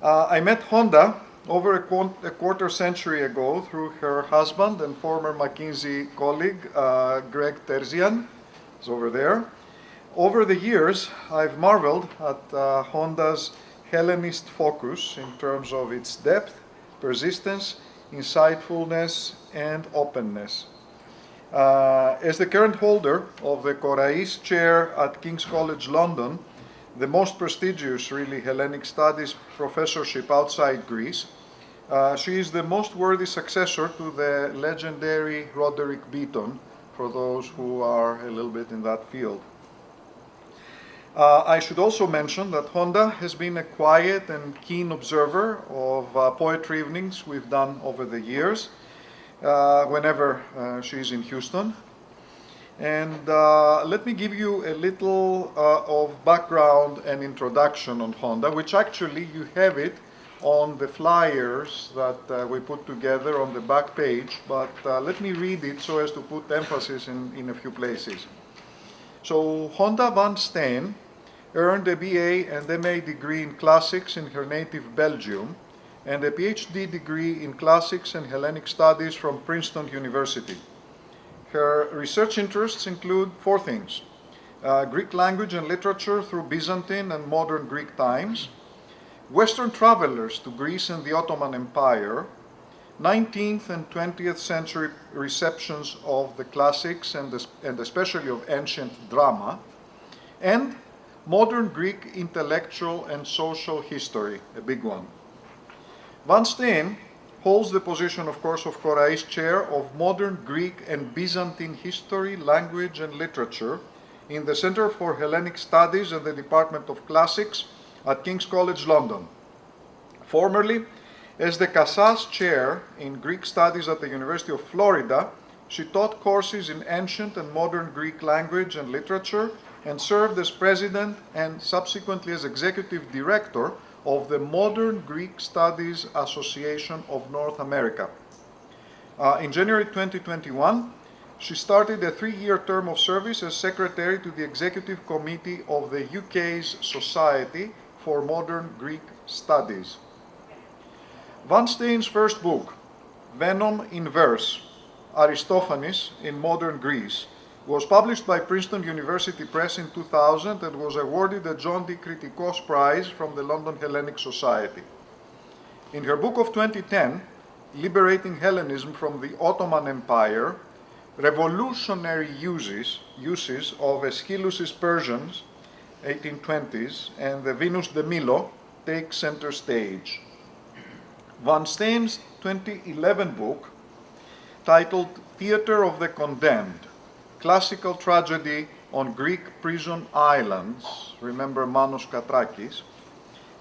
I met Honda over a quarter century ago through her husband and former McKinsey colleague, Greg Terzian, is over there. Over the years, I've marveled at Honda's Hellenist focus in terms of its depth, persistence, insightfulness, and openness. As the current holder of the Korais Chair at King's College London, the most prestigious, really, Hellenic Studies professorship outside Greece, she is the most worthy successor to the legendary Roderick Beaton, for those who are a little bit in that field. I should also mention that Honda has been a quiet and keen observer of poetry evenings we've done over the years, whenever she's in Houston. And let me give you a little of background and introduction on Honda, which actually you have it on the flyers that we put together on the back page, but let me read it so as to put emphasis in a few places. So Gonda Van Steen earned a BA and MA degree in classics in her native Belgium and a PhD degree in classics and Hellenic studies from Princeton University. Her research interests include four things: Greek language and literature through Byzantine and modern Greek times, Western travelers to Greece and the Ottoman Empire, 19th and 20th century receptions of the classics and especially of ancient drama, and modern Greek intellectual and social history, a big one. Van Steen holds the position, of course, of Korais Chair of Modern Greek and Byzantine History, Language and Literature in the Center for Hellenic Studies and the Department of Classics at King's College London. Formerly, as the Casas Chair in Greek Studies at the University of Florida, she taught courses in ancient and modern Greek language and literature and served as president and subsequently as executive director of the Modern Greek Studies Association of North America. In January 2021, she started a 3-year term of service as secretary to the executive committee of the UK's Society for Modern Greek Studies. Van Steen's first book, Venom in Verse, Aristophanes in Modern Greece, was published by Princeton University Press in 2000 and was awarded a John D. Kritikos Prize from the London Hellenic Society. In her book of 2010, Liberating Hellenism from the Ottoman Empire, revolutionary uses of Aeschylus's Persians, 1820s, and the Venus de Milo take center stage. Van Steen's 2011 book, titled Theatre of the Condemned, Classical Tragedy on Greek Prison Islands, remember Manos Katrakis,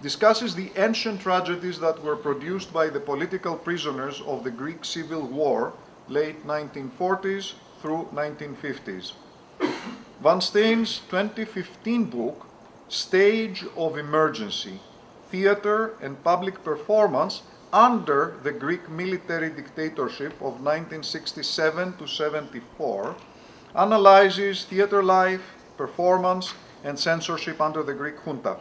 discusses the ancient tragedies that were produced by the political prisoners of the Greek Civil War, late 1940s through 1950s. Van Steen's 2015 book, Stage of Emergency, Theatre and Public Performance under the Greek military dictatorship of 1967 to 74, analyzes theater life, performance, and censorship under the Greek junta.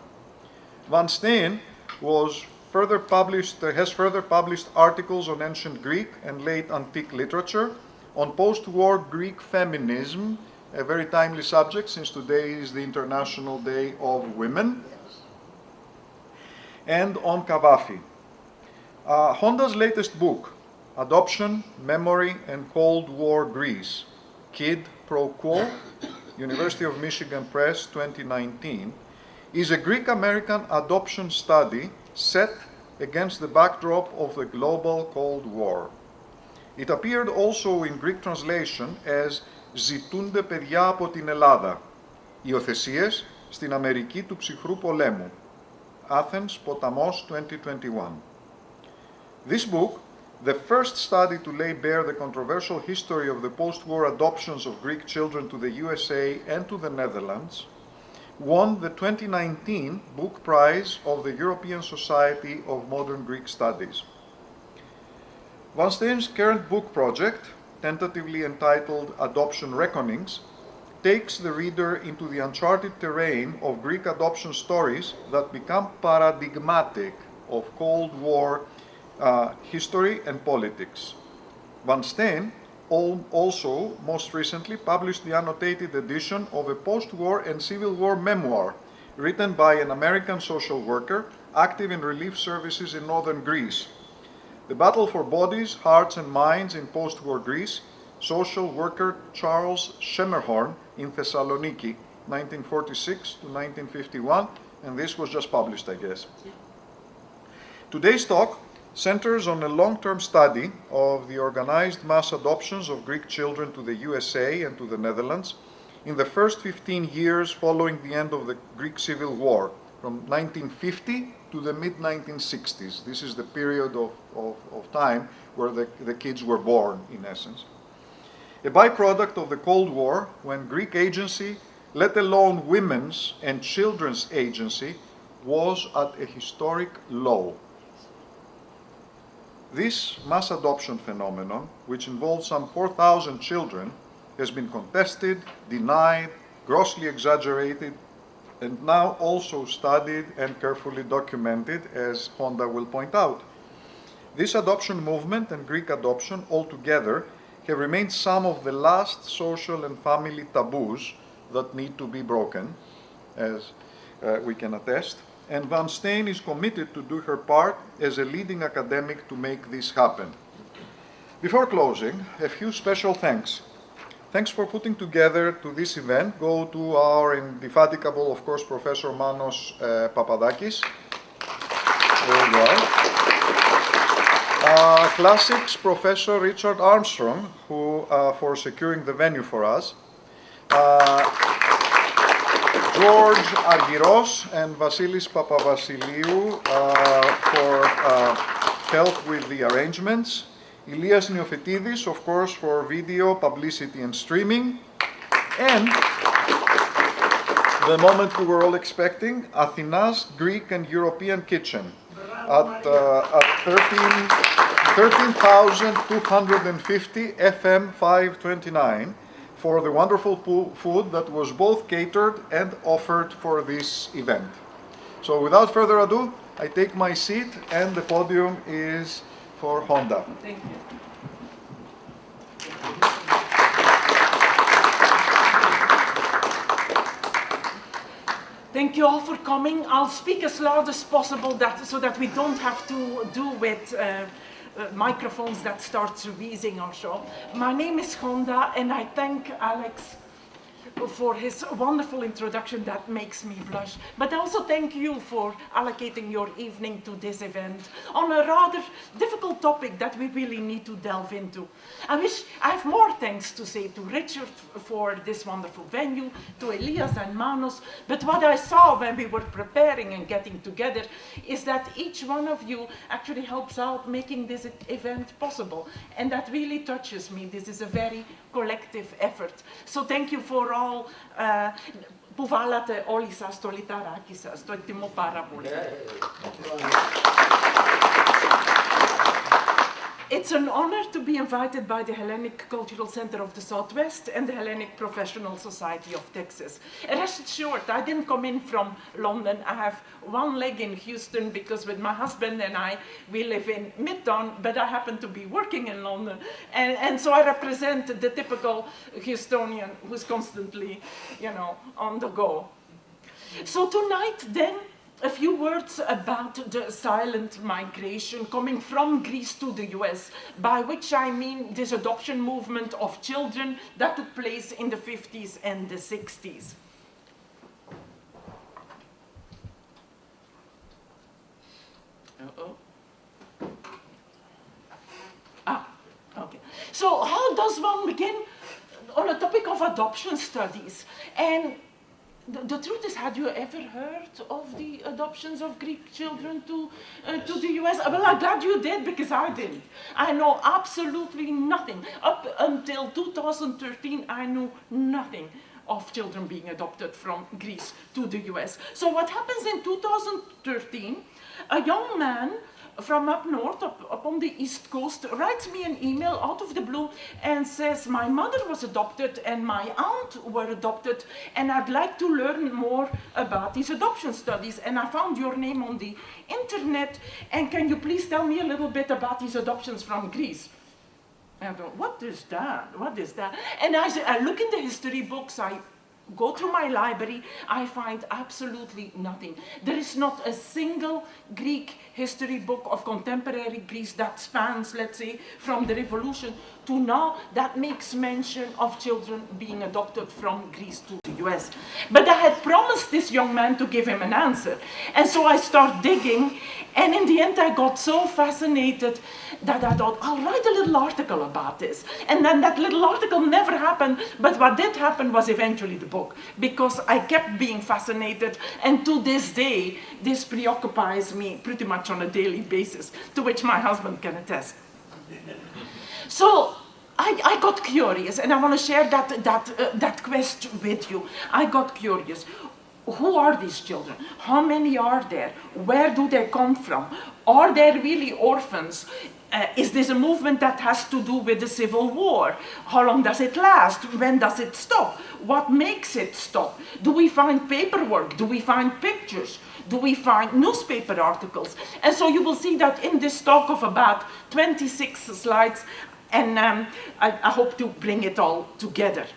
Van Steen has further published articles on ancient Greek and late antique literature, on post-war Greek feminism, a very timely subject since today is the International Day of Women, and on Cavafy. Honda's latest book, Adoption, Memory, and Cold War Greece, Quid Pro Quo, University of Michigan Press, 2019, is a Greek-American adoption study set against the backdrop of the global Cold War. It appeared also in Greek translation as «Ζητούνται παιδιά από την Ελλάδα, υιοθεσίες στην Αμερική του ψυχρού πολέμου», Athens, Potamos, 2021. This book, the first study to lay bare the controversial history of the post-war adoptions of Greek children to the USA and to the Netherlands, won the 2019 Book Prize of the European Society of Modern Greek Studies. Van Steen's current book project, tentatively entitled Adoption Reckonings, takes the reader into the uncharted terrain of Greek adoption stories that become paradigmatic of Cold War history and politics. Van Steen also, most recently, published the annotated edition of a post-war and civil war memoir written by an American social worker active in relief services in northern Greece. The Battle for Bodies, Hearts and Minds in Post-War Greece, social worker Charles Schemerhorn in Thessaloniki, 1946 to 1951, and this was just published, I guess. Today's talk centers on a long-term study of the organized mass adoptions of Greek children to the USA and to the Netherlands in the first 15 years following the end of the Greek Civil War, from 1950 to the mid-1960s. This is the period of time where the kids were born, in essence. A byproduct of the Cold War, when Greek agency, let alone women's and children's agency, was at a historic low. This mass adoption phenomenon, which involves some 4,000 children, has been contested, denied, grossly exaggerated, and now also studied and carefully documented, as Gonda will point out. This adoption movement and Greek adoption altogether have remained some of the last social and family taboos that need to be broken, as we can attest, and Van Steen is committed to do her part as a leading academic to make this happen. Before closing, a few special thanks. Thanks for putting together to this event go to our indefatigable, of course, Professor Manos Papadakis. There you are. Classics Professor Richard Armstrong, who for securing the venue for us. George Argyros and Vasilis Papavasiliou for help with the arrangements. Elias Neofytides, of course, for video, publicity, and streaming. And the moment we were all expecting, Athena's Greek and European Kitchen at 13,250 FM 529 for the wonderful food that was both catered and offered for this event. So without further ado, I take my seat and the podium is for Gonda. Thank you. Thank you all for coming. I'll speak as loud as possible so that we don't have to do with microphones that start wheezing or so. My name is Gonda, and I thank Alex for his wonderful introduction that makes me blush. But I also thank you for allocating your evening to this event on a rather difficult topic that we really need to delve into. I have more thanks to say to Richard for this wonderful venue, to Elias and Manos, but what I saw when we were preparing and getting together is that each one of you actually helps out making this event possible, and that really touches me. This is a very collective effort. So thank you for all. Puvalate olisa stolitarakisa stoltimo parabole. It's an honor to be invited by the Hellenic Cultural Center of the Southwest and the Hellenic Professional Society of Texas. And rest assured, I didn't come in from London. I have one leg in Houston because with my husband and I, we live in Midtown, but I happen to be working in London. And so I represent the typical Houstonian who's constantly, on the go. So tonight then, a few words about the silent migration coming from Greece to the US, by which I mean this adoption movement of children that took place in the 50s and the 60s. Okay. So how does one begin on a topic of adoption studies? And the truth is, had you ever heard of the adoptions of Greek children to the US? Well, I'm glad you did, because I didn't. I know absolutely nothing. Up until 2013, I knew nothing of children being adopted from Greece to the US. So what happens in 2013, a young man from up north, up on the East Coast, writes me an email out of the blue and says, my mother was adopted and my aunt were adopted, and I'd like to learn more about these adoption studies. And I found your name on the internet, and can you please tell me a little bit about these adoptions from Greece? And I thought, what is that? What is that? And I look in the history books, I go through my library, I find absolutely nothing. There is not a single Greek history book of contemporary Greece that spans, let's say, from the revolution to now that makes mention of children being adopted from Greece to the US. But I had promised this young man to give him an answer. And so I start digging, and in the end I got so fascinated that I thought, I'll write a little article about this. And then that little article never happened, but what did happen was eventually the book, because I kept being fascinated, and to this day, this preoccupies me pretty much on a daily basis, to which my husband can attest. So I got curious, and I want to share that quest with you. I got curious. Who are these children? How many are there? Where do they come from? Are they really orphans? Is this a movement that has to do with the Civil War? How long does it last? When does it stop? What makes it stop? Do we find paperwork? Do we find pictures? Do we find newspaper articles? And so you will see that in this talk of about 26 slides, and I hope to bring it all together.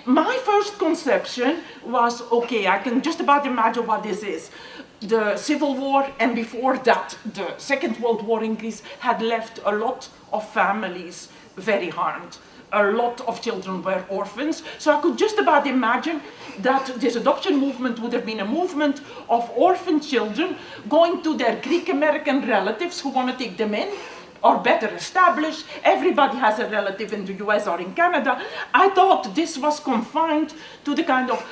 My first conception was, okay, I can just about imagine what this is. The Civil War, and before that, the Second World War in Greece had left a lot of families very harmed. A lot of children were orphans. So I could just about imagine that this adoption movement would have been a movement of orphan children going to their Greek-American relatives who want to take them in, or better established. Everybody has a relative in the US or in Canada. I thought this was confined to the kind of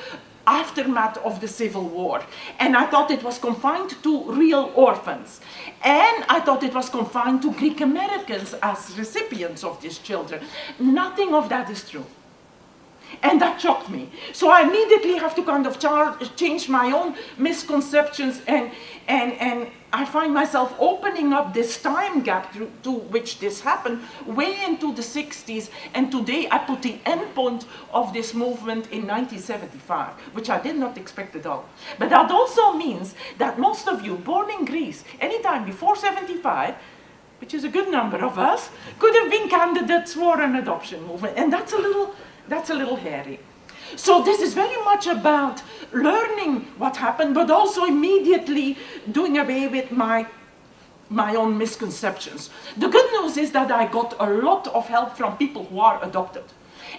aftermath of the Civil War. And I thought it was confined to real orphans. And I thought it was confined to Greek Americans as recipients of these children. Nothing of that is true. And that shocked me. So I immediately have to kind of change my own misconceptions, and I find myself opening up this time gap to which this happened way into the 60s, and today I put the end point of this movement in 1975, which I did not expect at all. But that also means that most of you born in Greece anytime before 75, which is a good number of us, could have been candidates for an adoption movement, and that's a little hairy. So this is very much about learning what happened, but also immediately doing away with my own misconceptions. The good news is that I got a lot of help from people who are adopted.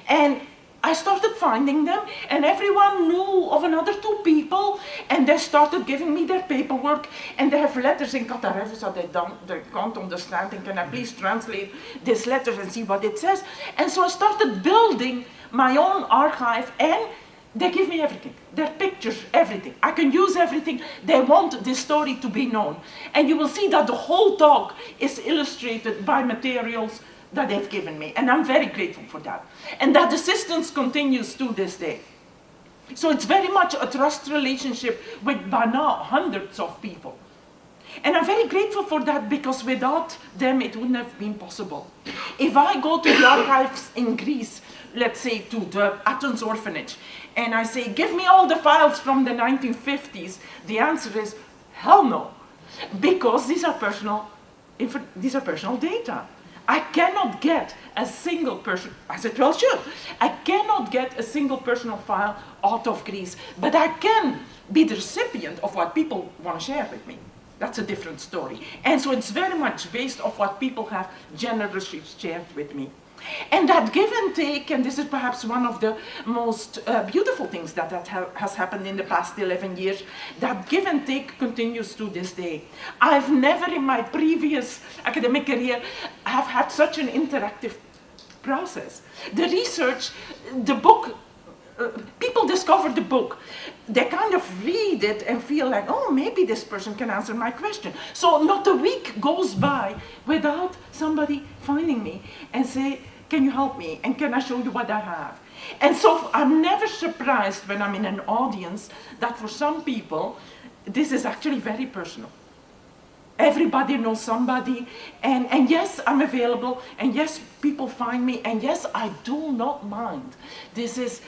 And I started finding them, and everyone knew of another 2 people, and they started giving me their paperwork, and they have letters in Katarevis that they can't understand, and can I please translate these letters and see what it says? And so I started building my own archive, and they give me everything. Their pictures, everything. I can use everything. They want this story to be known. And you will see that the whole talk is illustrated by materials that they've given me. And I'm very grateful for that. And that assistance continues to this day. So it's very much a trust relationship with, by now, hundreds of people. And I'm very grateful for that, because without them it wouldn't have been possible. If I go to the archives in Greece, let's say to the Athens orphanage, and I say, give me all the files from the 1950s, the answer is, hell no. Because these are personal data. I cannot get a single person, as it well should, I cannot get a single personal file out of Greece, but I can be the recipient of what people want to share with me. That's a different story. And so it's very much based off what people have generously shared with me. And that give and take, and this is perhaps one of the most beautiful things that has happened in the past 11 years, that give and take continues to this day. I've never in my previous academic career have had such an interactive process. The research, the book, people discover the book, they kind of read it and feel like, oh, maybe this person can answer my question. So not a week goes by without somebody finding me and say, can you help me? And can I show you what I have? And so I'm never surprised when I'm in an audience that for some people, this is actually very personal. everybody knows somebody, and yes, I'm available, and yes, people find me, and yes, I do not mind. This is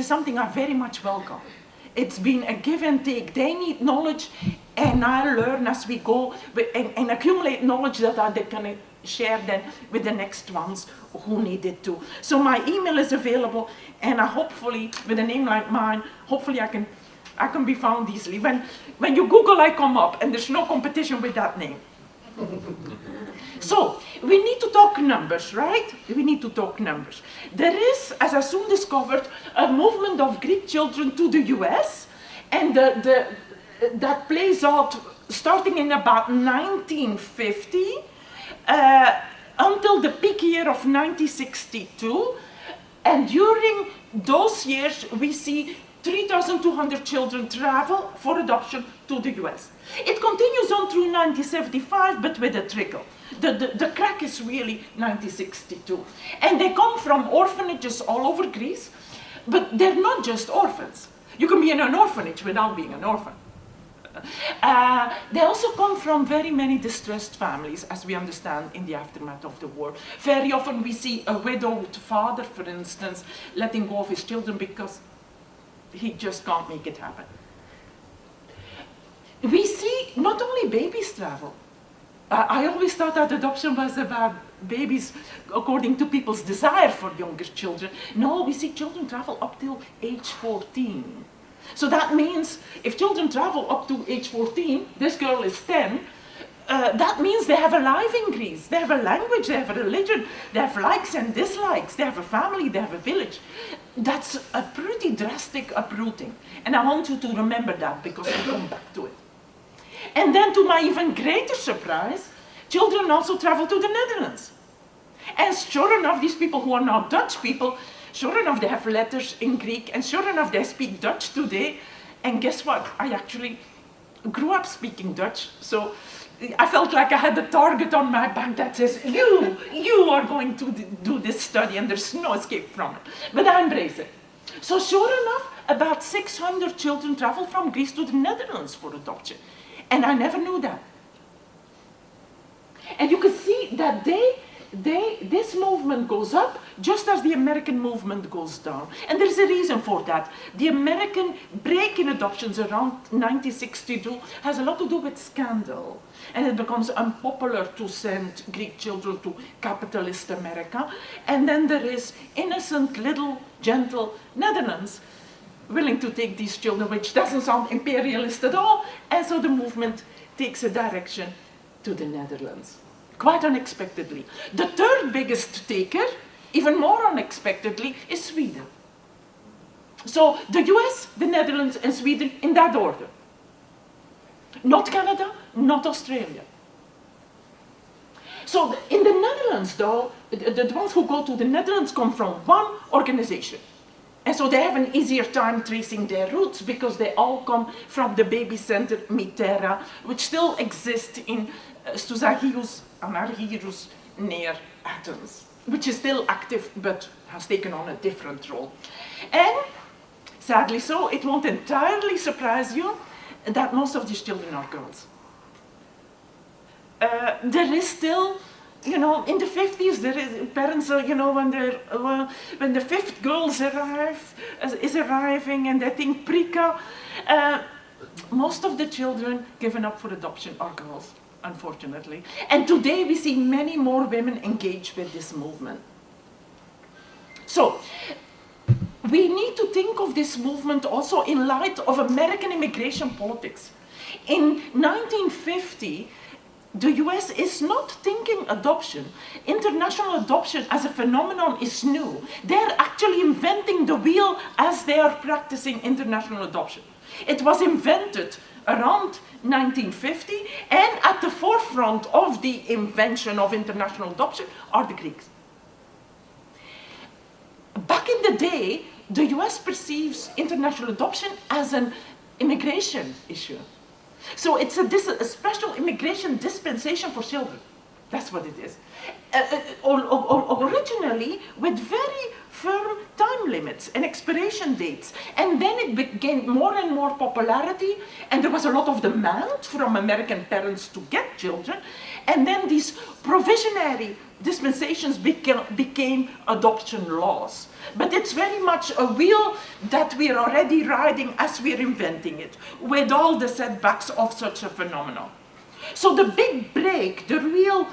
something I very much welcome. It's been a give and take. They need knowledge, and I learn as we go, and accumulate knowledge that I can share then with the next ones who need it too. So my email is available, and I hopefully, with a name like mine, hopefully I can be found easily. When you Google, I come up, and there's no competition with that name. So, we need to talk numbers, right? We need to talk numbers. There is, as I soon discovered, a movement of Greek children to the US, and that plays out starting in about 1950 until the peak year of 1962. And during those years, we see 3,200 children travel for adoption to the US. It continues on through 1975, but with a trickle. The crack is really 1962. And they come from orphanages all over Greece, but they're not just orphans. You can be in an orphanage without being an orphan. They also come from very many distressed families, as we understand in the aftermath of the war. Very often we see a widowed father, for instance, letting go of his children because he just can't make it happen. We see not only babies travel. I always thought that adoption was about babies according to people's desire for younger children. No, we see children travel up till age 14. So that means if children travel up to age 14, this girl is 10, that means they have a life in Greece. They have a language, they have a religion, they have likes and dislikes, they have a family, they have a village. That's a pretty drastic uprooting. And I want you to remember that because we'll come back to it. And then to my even greater surprise, children also travel to the Netherlands. And sure enough, these people who are now Dutch people, sure enough, they have letters in Greek, and sure enough, they speak Dutch today. And guess what? I actually grew up speaking Dutch, so I felt like I had a target on my back that says, you are going to do this study, and there's no escape from it. But I embrace it. So sure enough, about 600 children travel from Greece to the Netherlands for adoption. And I never knew that. And you can see that this movement goes up just as the American movement goes down. And there's a reason for that. The American break in adoptions around 1962 has a lot to do with scandal. And it becomes unpopular to send Greek children to capitalist America. And then there is innocent, little, gentle Netherlands willing to take these children, which doesn't sound imperialist at all. And so the movement takes a direction to the Netherlands. Quite unexpectedly. The third biggest taker, even more unexpectedly, is Sweden. So the US, the Netherlands, and Sweden in that order. Not Canada, not Australia. So in the Netherlands, though, the ones who go to the Netherlands come from one organization. And so they have an easier time tracing their roots because they all come from the baby center Mitera, which still exists in Stuzagius Anargyrus near Athens, which is still active but has taken on a different role. And sadly so, it won't entirely surprise you that most of these children are girls. There is still, in the 50s, there is parents, when the fifth girl is arriving, and they think Prika, most of the children given up for adoption are girls, unfortunately. And today we see many more women engaged with this movement. So, we need to think of this movement also in light of American immigration politics. In 1950, the US is not thinking adoption. International adoption as a phenomenon is new. They're actually inventing the wheel as they are practicing international adoption. It was invented around 1950, and at the forefront of the invention of international adoption are the Greeks. Back in the day, the US perceives international adoption as an immigration issue. So it's a special immigration dispensation for children. That's what it is. Originally, with very firm time limits and expiration dates. And then it gained more and more popularity, and there was a lot of demand from American parents to get children. And then these provisionary dispensations became adoption laws. But it's very much a wheel that we're already riding as we're inventing it, with all the setbacks of such a phenomenon. So the big break, the real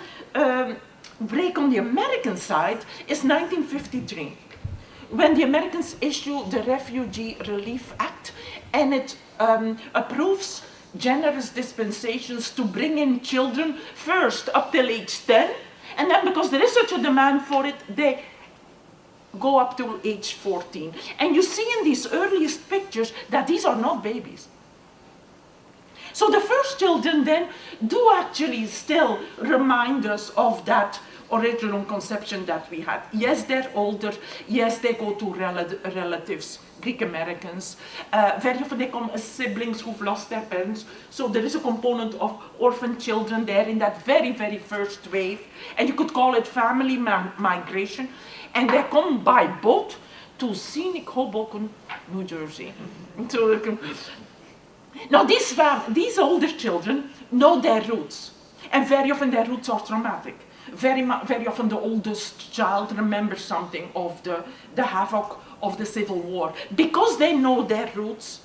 break on the American side is 1953, when the Americans issue the Refugee Relief Act, and it approves generous dispensations to bring in children first up till age 10, and then because there is such a demand for it, they go up to age 14. And you see in these earliest pictures that these are not babies. So the first children then do actually still remind us of that original conception that we had. Yes, they're older. Yes, they go to relatives, Greek Americans. Very often they come as siblings who've lost their parents. So there is a component of orphan children there in that very, very first wave. And you could call it family migration. And they come by boat to scenic Hoboken, New Jersey. Now these older children know their roots. And very often their roots are traumatic. Very often the oldest child remembers something of the havoc of the Civil War. Because they know their roots,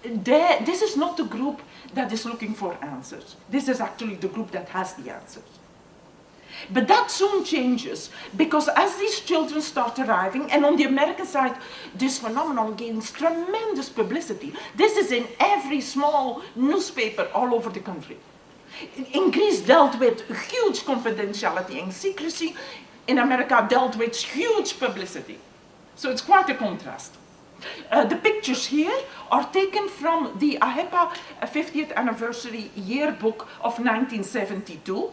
this is not the group that is looking for answers. This is actually the group that has the answers. But that soon changes, because as these children start arriving, and on the American side, this phenomenon gains tremendous publicity. This is in every small newspaper all over the country. In Greece dealt with huge confidentiality and secrecy. In America dealt with huge publicity. So it's quite a contrast. The pictures here are taken from the AHEPA 50th anniversary yearbook of 1972.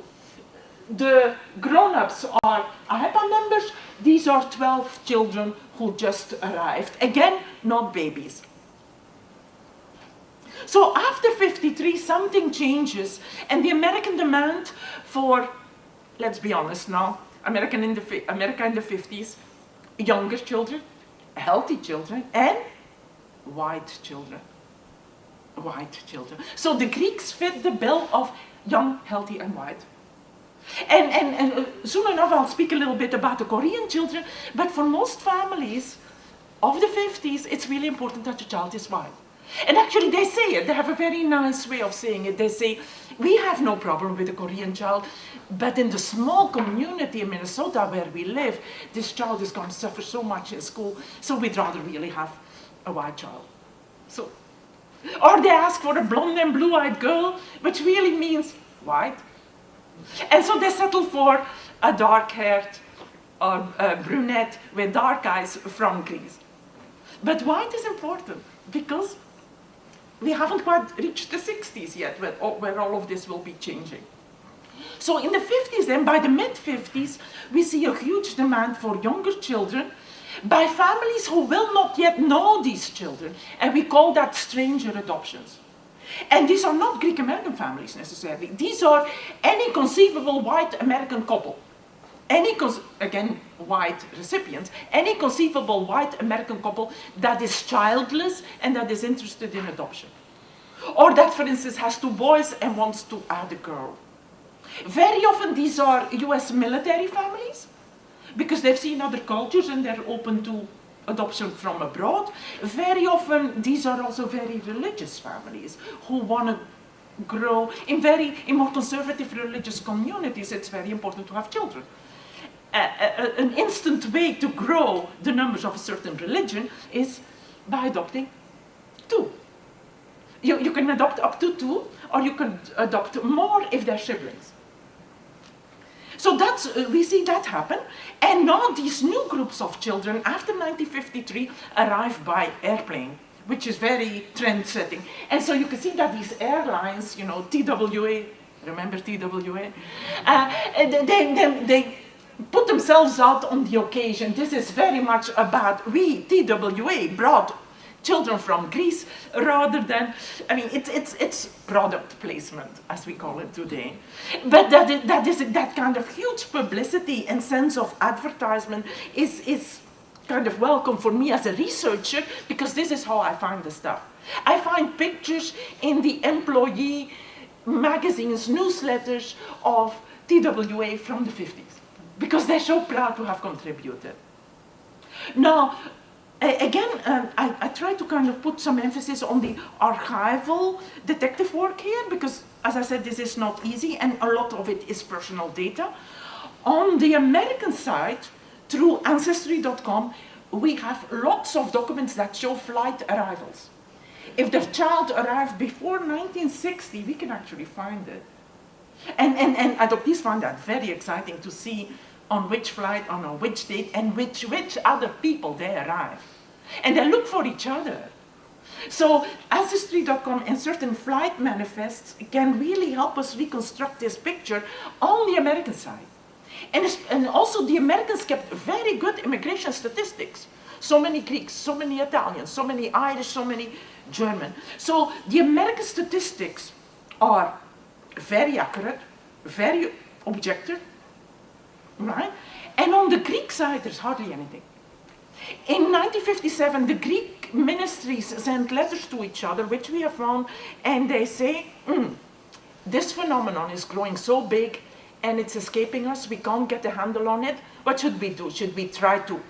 The grown-ups are AHEPA members. These are 12 children who just arrived. Again, not babies. So after 53, something changes, and the American demand for, let's be honest now, America in the 50s, younger children, healthy children, and white children. White children. So the Greeks fit the bill of young, healthy, and white. And soon enough I'll speak a little bit about the Korean children, but for most families of the 50s, it's really important that the child is white. And actually they say it, they have a very nice way of saying it. They say, we have no problem with a Korean child, but in the small community in Minnesota where we live, this child is going to suffer so much in school, so we'd rather really have a white child. So, or they ask for a blonde and blue-eyed girl, which really means white. And so they settle for a dark-haired or a brunette with dark eyes from Greece. But white is important because we haven't quite reached the 60s yet, where all of this will be changing. So in the 50s, then by the mid-50s, we see a huge demand for younger children by families who will not yet know these children, and we call that stranger adoptions. And these are not Greek American families necessarily. These are any conceivable white American couple. Again, white recipients, any conceivable white American couple that is childless and that is interested in adoption. Or that, for instance, has 2 boys and wants to add a girl. Very often these are US military families because they've seen other cultures and they're open to adoption from abroad. Very often these are also very religious families who want to grow in more conservative religious communities. It's very important to have children. An instant way to grow the numbers of a certain religion is by adopting 2. You can adopt up to 2, or you can adopt more if they're siblings. So we see that happen. And now these new groups of children after 1953 arrive by airplane, which is very trend-setting. And so you can see that these airlines, TWA, remember TWA? They put themselves out on the occasion. This is very much about, we, TWA, brought children from Greece, rather than, I mean, it's product placement, as we call it today. But that kind of huge publicity and sense of advertisement is kind of welcome for me as a researcher, because this is how I find the stuff. I find pictures in the employee magazines, newsletters of TWA from the 50s, because they're so proud to have contributed. Now, again, I try to kind of put some emphasis on the archival detective work here, because, as I said, this is not easy, and a lot of it is personal data. On the American side, through Ancestry.com, we have lots of documents that show flight arrivals. If the child arrived before 1960, we can actually find it. And adoptees find that very exciting to see on which flight, on which date, and which other people they arrive. And they look for each other. So Ancestry.com and certain flight manifests can really help us reconstruct this picture on the American side. And also the Americans kept very good immigration statistics. So many Greeks, so many Italians, so many Irish, so many German. So the American statistics are very accurate, very objective, right? And on the Greek side, there's hardly anything. In 1957, the Greek ministries sent letters to each other, which we have found, and they say, this phenomenon is growing so big and it's escaping us, we can't get a handle on it. What should we do? Should we try to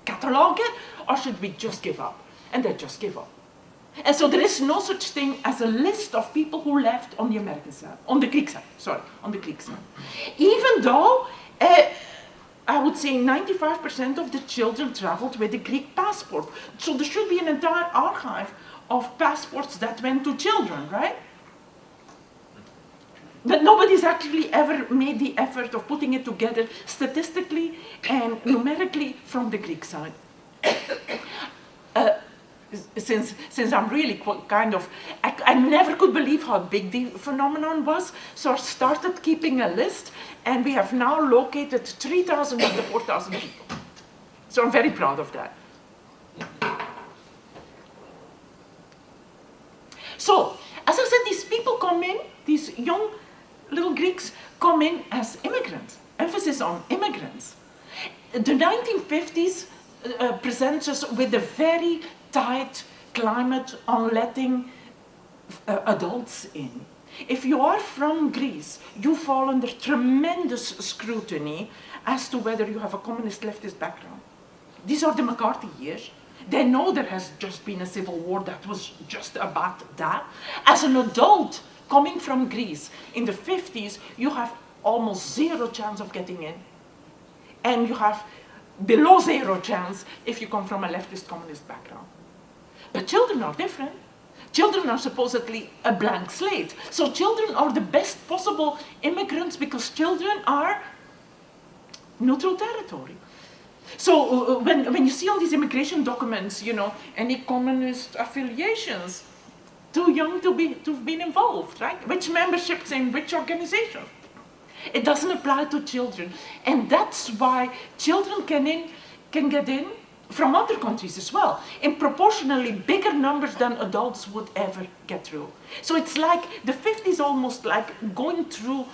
catalog it, or should we just give up? And they just give up. And so there is no such thing as a list of people who left on the American side, on the Greek side, on the Greek side. Even though, I would say 95% of the children traveled with a Greek passport. So there should be an entire archive of passports that went to children, right? But nobody's actually ever made the effort of putting it together statistically and numerically from the Greek side. Since I'm really kind of, I never could believe how big the phenomenon was, so I started keeping a list, and we have now located 3,000 of the 4,000 people. So I'm very proud of that. So, as I said, these people come in, these young little Greeks come in as immigrants, emphasis on immigrants. The 1950s presents us with a very tight climate on letting adults in. If you are from Greece, you fall under tremendous scrutiny as to whether you have a communist leftist background. These are the McCarthy years. They know there has just been a civil war that was just about that. As an adult coming from Greece in the 50s, you have almost zero chance of getting in. And you have below zero chance if you come from a leftist communist background. But children are different. Children are supposedly a blank slate. So children are the best possible immigrants because children are neutral territory. So when you see on these immigration documents, you know, any communist affiliations, too young to have been involved, right? Which memberships in which organization? It doesn't apply to children. And that's why children can get in from other countries as well, in proportionally bigger numbers than adults would ever get through. So it's like the 50s almost like going through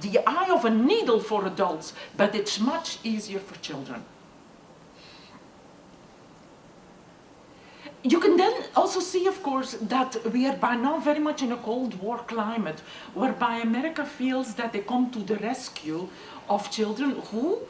the eye of a needle for adults, but it's much easier for children. You can then also see, of course, that we are by now very much in a Cold War climate, whereby America feels that they come to the rescue of children who,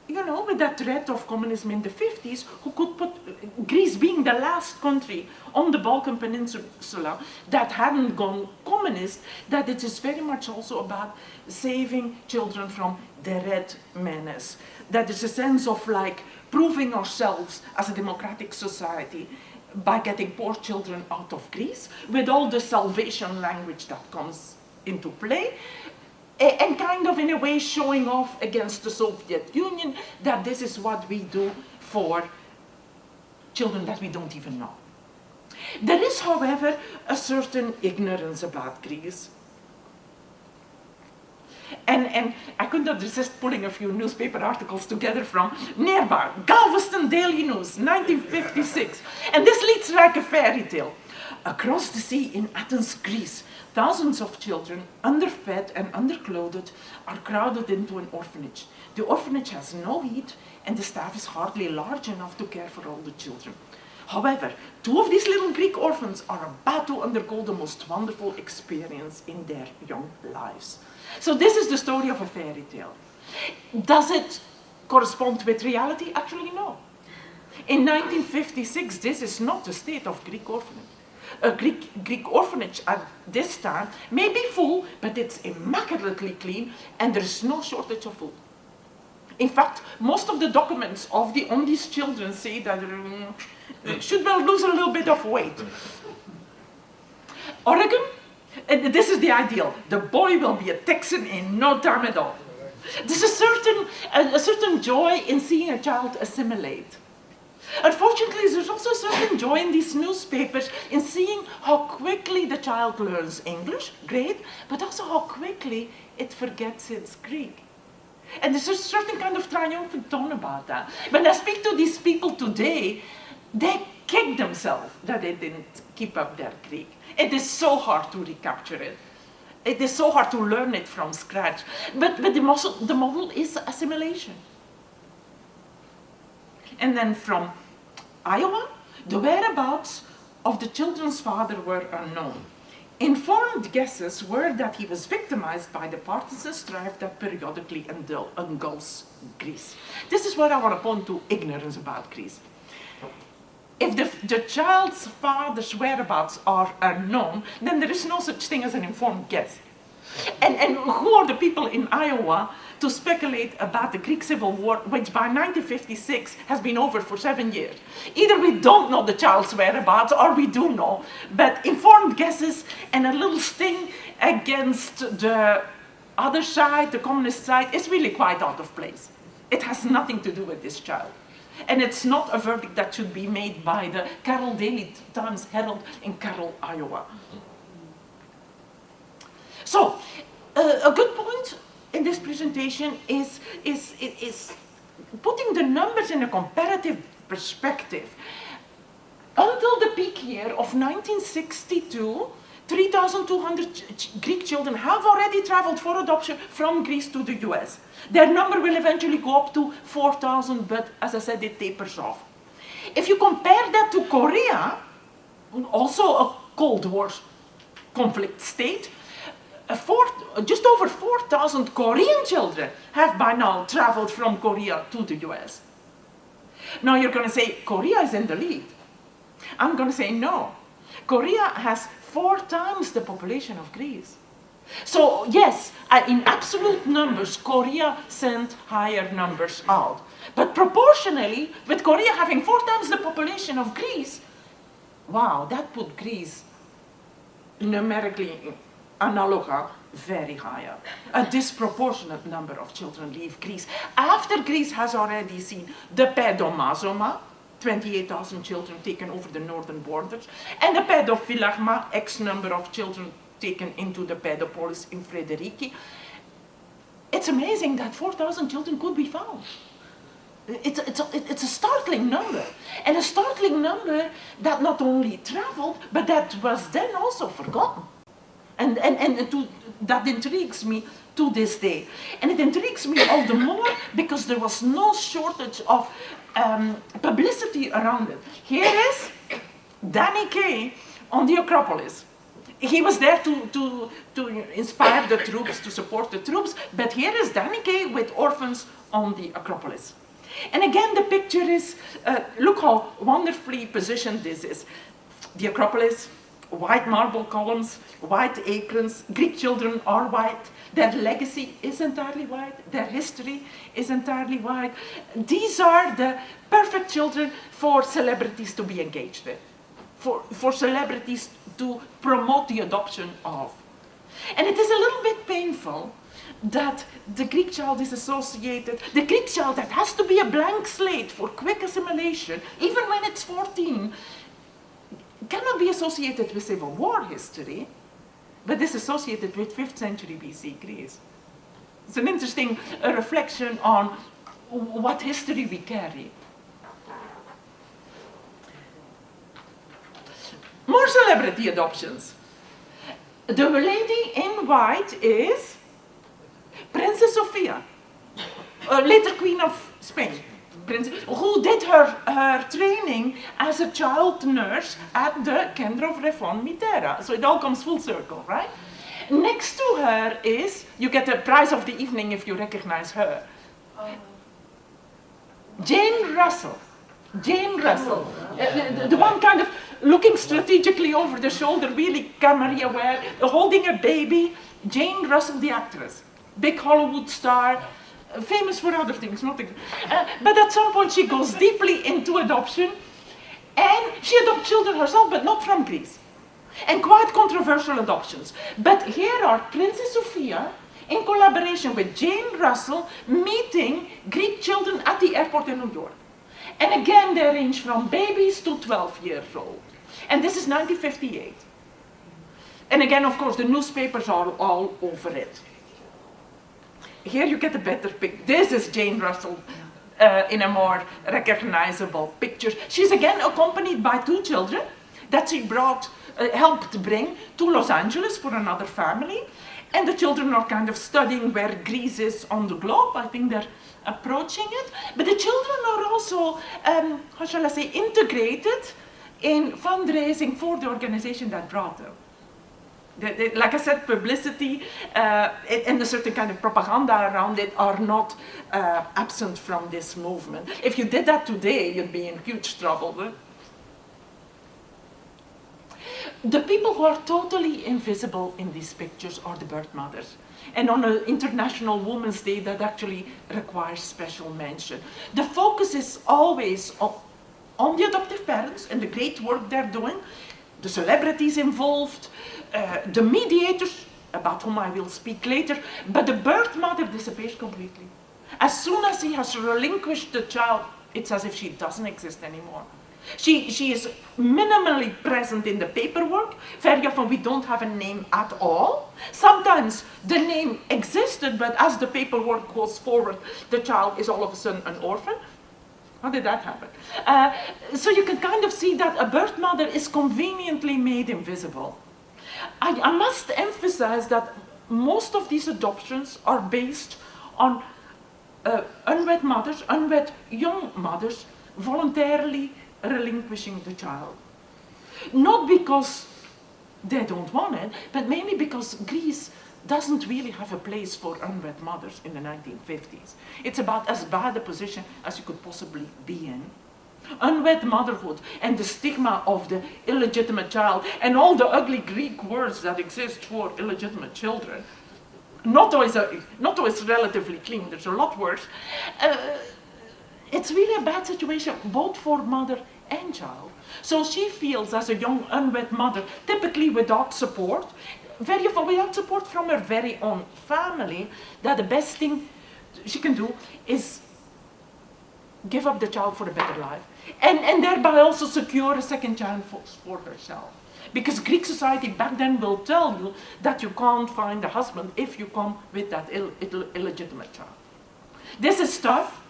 you know, with that threat of communism in the 50s, who could put, Greece being the last country on the Balkan Peninsula that hadn't gone communist, that it is very much also about saving children from the Red Menace. That is a sense of like proving ourselves as a democratic society by getting poor children out of Greece, with all the salvation language that comes into play, and kind of in a way showing off against the Soviet Union that this is what we do for children that we don't even know. There is, however, a certain ignorance about Greece. And I could not resist pulling a few newspaper articles together from nearby, Galveston Daily News, 1956. And this leads like a fairy tale. Across the sea in Athens, Greece, thousands of children, underfed and underclothed, are crowded into an orphanage. The orphanage has no heat, and the staff is hardly large enough to care for all the children. However, 2 of these little Greek orphans are about to undergo the most wonderful experience in their young lives. So this is the story of a fairy tale. Does it correspond with reality? Actually, no. In 1956, this is not the state of Greek orphanage. A Greek orphanage at this time may be full, but it's immaculately clean, and there's no shortage of food. In fact, most of the documents on these children say that they should well lose a little bit of weight. Oregon, and this is the ideal. The boy will be a Texan in no time at all. There's a certain joy in seeing a child assimilate. Unfortunately, there's also a certain joy in these newspapers in seeing how quickly the child learns English, great, but also how quickly it forgets its Greek. And there's a certain kind of triumphant tone about that. When I speak to these people today, they kick themselves that they didn't keep up their Greek. It is so hard to recapture it. It is so hard to learn it from scratch. But the model is assimilation. And then from Iowa, the whereabouts of the children's father were unknown. Informed guesses were that he was victimized by the partisan strife that periodically engulfs Greece. This is where I want to point to ignorance about Greece. If the child's father's whereabouts are unknown, then there is no such thing as an informed guess. And who are the people in Iowa to speculate about the Greek Civil War, which by 1956 has been over for 7 years? Either we don't know the child's whereabouts, or we do know, but informed guesses and a little sting against the other side, the communist side, is really quite out of place. It has nothing to do with this child. And it's not a verdict that should be made by the Carroll Daily Times Herald in Carroll, Iowa. So, a good point in this presentation is putting the numbers in a comparative perspective. Until the peak year of 1962, 3,200 Greek children have already traveled for adoption from Greece to the US. Their number will eventually go up to 4,000, but as I said, it tapers off. If you compare that to Korea, also a Cold War conflict state, just over 4,000 Korean children have by now traveled from Korea to the US. Now you're going to say, Korea is in the lead. I'm going to say no. Korea has 4 times the population of Greece. So yes, in absolute numbers, Korea sent higher numbers out. But proportionally, with Korea having 4 times the population of Greece, wow, that put Greece numerically analoga very higher. A disproportionate number of children leave Greece. After Greece has already seen the pedomazoma, 28,000 children taken over the northern borders, and the pedophylarma, X number of children taken into the pedopolis in Frederiki. It's amazing that 4,000 children could be found. It's a startling number, and a startling number that not only traveled, but that was then also forgotten. And that intrigues me to this day. And it intrigues me all the more because there was no shortage of publicity around it. Here is Danny Kaye on the Acropolis. He was there to inspire the troops, to support the troops, but here is Danny Kaye with orphans on the Acropolis. And again, the picture is, look how wonderfully positioned this is. The Acropolis, white marble columns, white aprons, Greek children are white, their legacy is entirely white, their history is entirely white. These are the perfect children for celebrities to be engaged with, for celebrities to promote the adoption of. And it is a little bit painful that the Greek child is associated, the Greek child that has to be a blank slate for quick assimilation, even when it's 14, cannot be associated with Civil War history, but is associated with 5th century BC Greece. It's an interesting reflection on what history we carry. More celebrity adoptions. The lady in white is Princess Sofia, later Queen of Spain, who did her training as a child nurse at the Kinder of Reform Mitera. So it all comes full circle, right? Next to her is, you get the prize of the evening if you recognize her, Jane Russell. Jane Russell, the one kind of looking strategically over the shoulder, really camera aware, holding a baby. Jane Russell, the actress, big Hollywood star, famous for other things, nothing. But at some point she goes deeply into adoption, and she adopts children herself, but not from Greece. And quite controversial adoptions. But here are Princess Sophia in collaboration with Jane Russell meeting Greek children at the airport in New York. And again, they range from babies to 12 years old. And this is 1958. And again, of course, the newspapers are all over it. Here you get a better picture. This is Jane Russell in a more recognizable picture. She's again accompanied by 2 children that she helped bring to Los Angeles for another family. And the children are kind of studying where Greece is on the globe. I think they're approaching it. But the children are also, how shall I say, integrated in fundraising for the organization that brought them. Like I said, publicity and a certain kind of propaganda around it are not absent from this movement. If you did that today, you'd be in huge trouble. Huh? The people who are totally invisible in these pictures are the birth mothers. And on an International Women's Day, that actually requires special mention. The focus is always on the adoptive parents and the great work they're doing, the celebrities involved, the mediators, about whom I will speak later, but the birth mother disappears completely. As soon as he has relinquished the child, it's as if she doesn't exist anymore. She is minimally present in the paperwork. Very often we don't have a name at all. Sometimes the name existed, but as the paperwork goes forward, the child is all of a sudden an orphan. How did that happen? So you can kind of see that a birth mother is conveniently made invisible. I must emphasize that most of these adoptions are based on unwed mothers, unwed young mothers, voluntarily relinquishing the child. Not because they don't want it, but mainly because Greece doesn't really have a place for unwed mothers in the 1950s. It's about as bad a position as you could possibly be in. Unwed motherhood and the stigma of the illegitimate child and all the ugly Greek words that exist for illegitimate children. Not always relatively clean, there's a lot worse. It's really a bad situation, both for mother and child. So she feels, as a young unwed mother, typically without support, very often without support from her very own family, that the best thing she can do is give up the child for a better life. And thereby also secure a second child for herself. Because Greek society back then will tell you that you can't find a husband if you come with that illegitimate child. This is tough.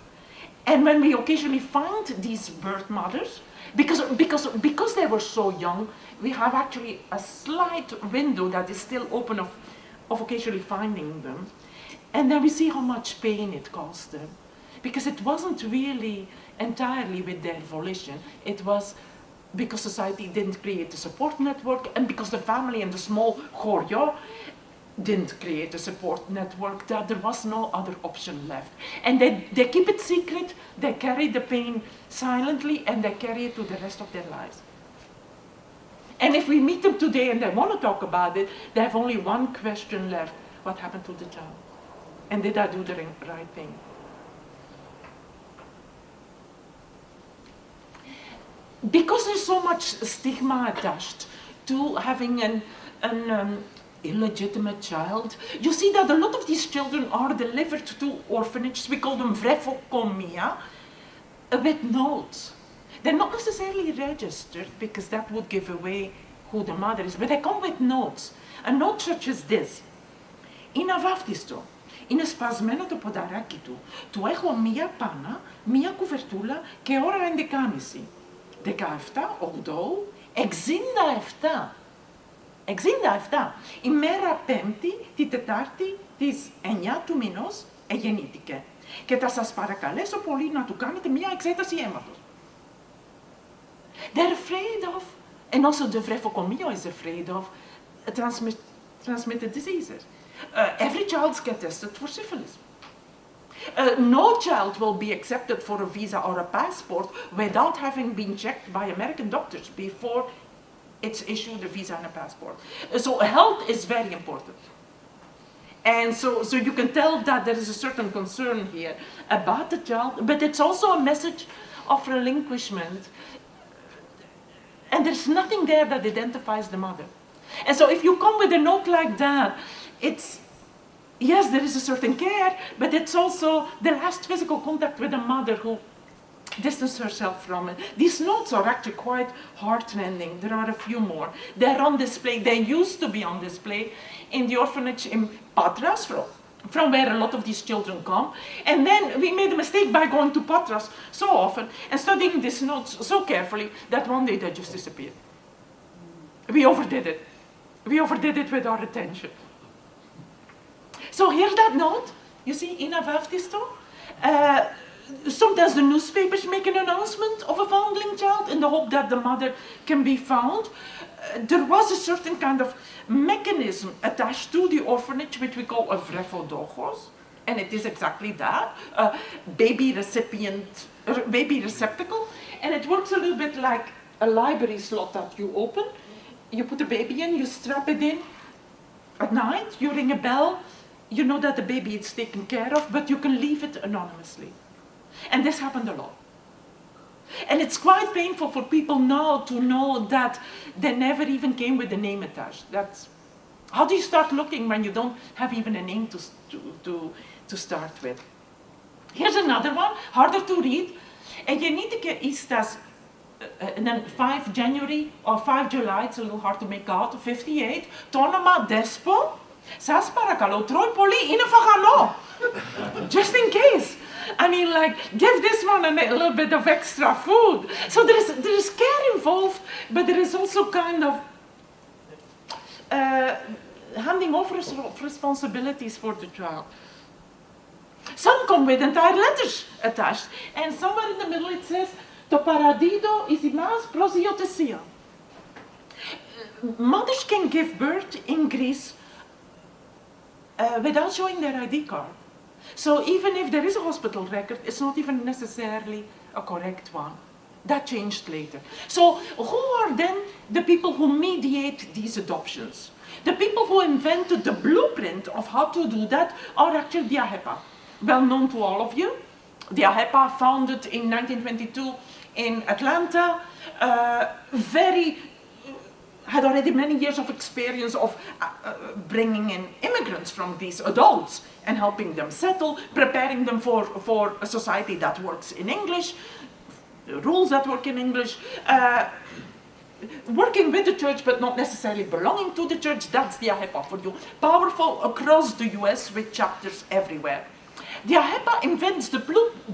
And when we occasionally find these birth mothers, because they were so young, we have actually a slight window that is still open of occasionally finding them. And then we see how much pain it caused them. Because it wasn't really entirely with their volition. It was because society didn't create a support network, and because the family and the small choryo didn't create a support network, that there was no other option left. And they keep it secret, they carry the pain silently, and they carry it to the rest of their lives. And if we meet them today and they want to talk about it, they have only one question left: what happened to the child? And did I do the right thing? Because there's so much stigma attached to having an illegitimate child, you see that a lot of these children are delivered to orphanages. We call them vrefokomia, with notes. They're not necessarily registered, because that would give away who the mother is, but they come with notes. A note such as this: Ina vaftisto, είναι σπασμένο το ποδαράκι του. Του έχω μία πάνα, μία κουβερτούλα και ώρα 11.30. 17, 8, 67. 67. Η μέρα Πέμπτη, τη Τετάρτη, της 9 του μηνός, γεννήθηκε. Και θα σας παρακαλέσω πολύ να του κάνετε μία εξέταση αίματος. They're afraid of, and also the βρεφοκομείο is afraid of, transmitted diseases. Every child gets tested for syphilis. No child will be accepted for a visa or a passport without having been checked by American doctors before it's issued a visa and a passport. So health is very important. And so you can tell that there is a certain concern here about the child, but it's also a message of relinquishment. And there's nothing there that identifies the mother. And so if you come with a note like that, it's, yes, there is a certain care, but it's also the last physical contact with the mother who distanced herself from it. These notes are actually quite heartrending. There are a few more. They're on display. They used to be on display in the orphanage in Patras, from where a lot of these children come. And then we made a mistake by going to Patras so often and studying these notes so carefully that one day they just disappeared. We overdid it. We overdid it with our attention. So here's that note. You see, Ina Vaftisto. Sometimes the newspapers make an announcement of a foundling child in the hope that the mother can be found. There was a certain kind of mechanism attached to the orphanage, which we call a vrefodogos, and it is exactly that, a baby receptacle, and it works a little bit like a library slot that you open. You put the baby in, you strap it in. At night, you ring a bell, you know that the baby is taken care of, but you can leave it anonymously. And this happened a lot. And it's quite painful for people now to know that they never even came with a name attached. That's, how do you start looking when you don't have even a name to start with? Here's another one, harder to read. Γεννήθηκε ίστας and then 5 January or 5 July, it's a little hard to make out, 58, το όνομα Despo. Σας παρακαλώ, τρώει πολύ, είναι φαγανό. Just in case. I mean, like, give this one a little bit of extra food. So there is care involved, but there is also kind of handing over responsibilities for the child. Some come with entire letters attached, and somewhere in the middle it says, το παραδίδω εις ημάς προς υιοθεσία. Mothers can give birth in Greece without showing their ID card. So even if there is a hospital record, it's not even necessarily a correct one. That changed later. So who are then the people who mediate these adoptions? The people who invented the blueprint of how to do that are actually the AHEPA, well known to all of you. The AHEPA, founded in 1922 in Atlanta, had already many years of experience of bringing in immigrants from these adults and helping them settle, preparing them for a society that works in English, rules that work in English, working with the church but not necessarily belonging to the church. That's the AHEPA for you. Powerful across the US with chapters everywhere. The AHEPA invents the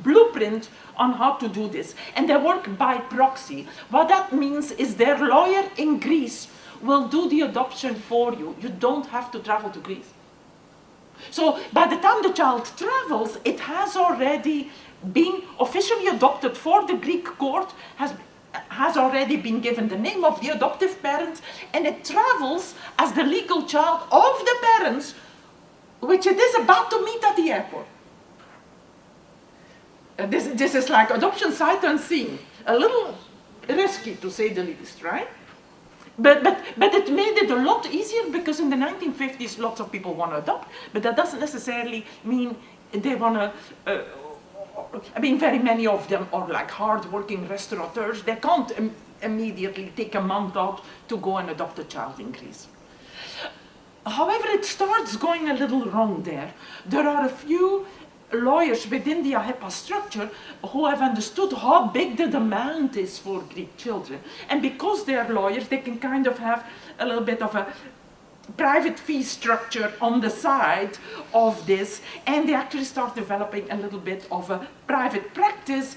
blueprint on how to do this, and they work by proxy. What that means is their lawyer in Greece will do the adoption for you. You don't have to travel to Greece. So by the time the child travels, it has already been officially adopted for the Greek court, has already been given the name of the adoptive parents, and it travels as the legal child of the parents, which it is about to meet at the airport. This is like adoption sight unseen. A little risky, to say the least, right? But it made it a lot easier because in the 1950s lots of people want to adopt, but that doesn't necessarily mean they want to, I mean, very many of them are like hard-working restaurateurs. They can't immediately take a month out to go and adopt a child in Greece. However, it starts going a little wrong there. There are a few lawyers within the AHEPA structure who have understood how big the demand is for Greek children. And because they are lawyers, they can kind of have a little bit of a private fee structure on the side of this, and they actually start developing a little bit of a private practice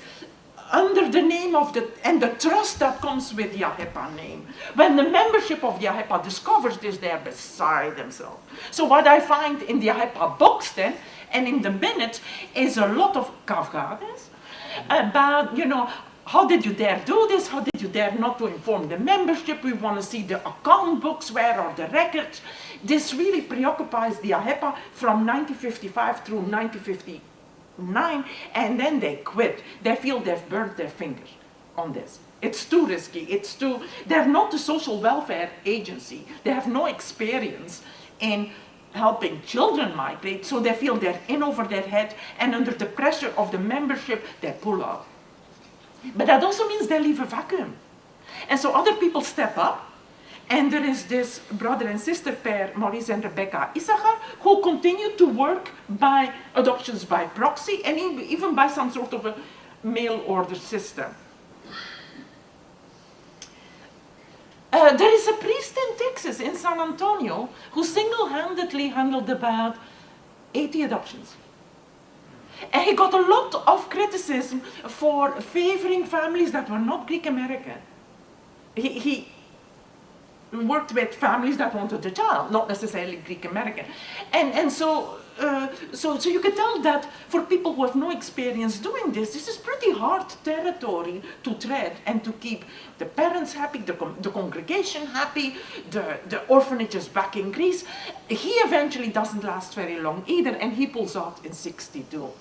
under the name of and the trust that comes with the AHEPA name. When the membership of the AHEPA discovers this, they're beside themselves. So what I find in the AHEPA box then, and in the minutes, is a lot of kavgades about, you know, how did you dare do this? How did you dare not to inform the membership? We want to see the account books, where are the records? This really preoccupies the AHEPA from 1955 through 1959, and then they quit. They feel they've burnt their fingers on this. It's too risky, they're not a social welfare agency. They have no experience in helping children migrate, so they feel they're in over their head, and under the pressure of the membership, they pull out. But that also means they leave a vacuum. And so other people step up, and there is this brother and sister pair, Maurice and Rebecca Issachar, who continue to work by adoptions by proxy, and even by some sort of a mail order system. There is a priest in Texas, in San Antonio, who single-handedly handled about 80 adoptions. And he got a lot of criticism for favoring families that were not Greek American. He worked with families that wanted a child, not necessarily Greek American. And so you can tell that for people who have no experience doing this, this is pretty hard territory to tread and to keep the parents happy, the congregation happy, the orphanages back in Greece. He eventually doesn't last very long either, and he pulls out in 62.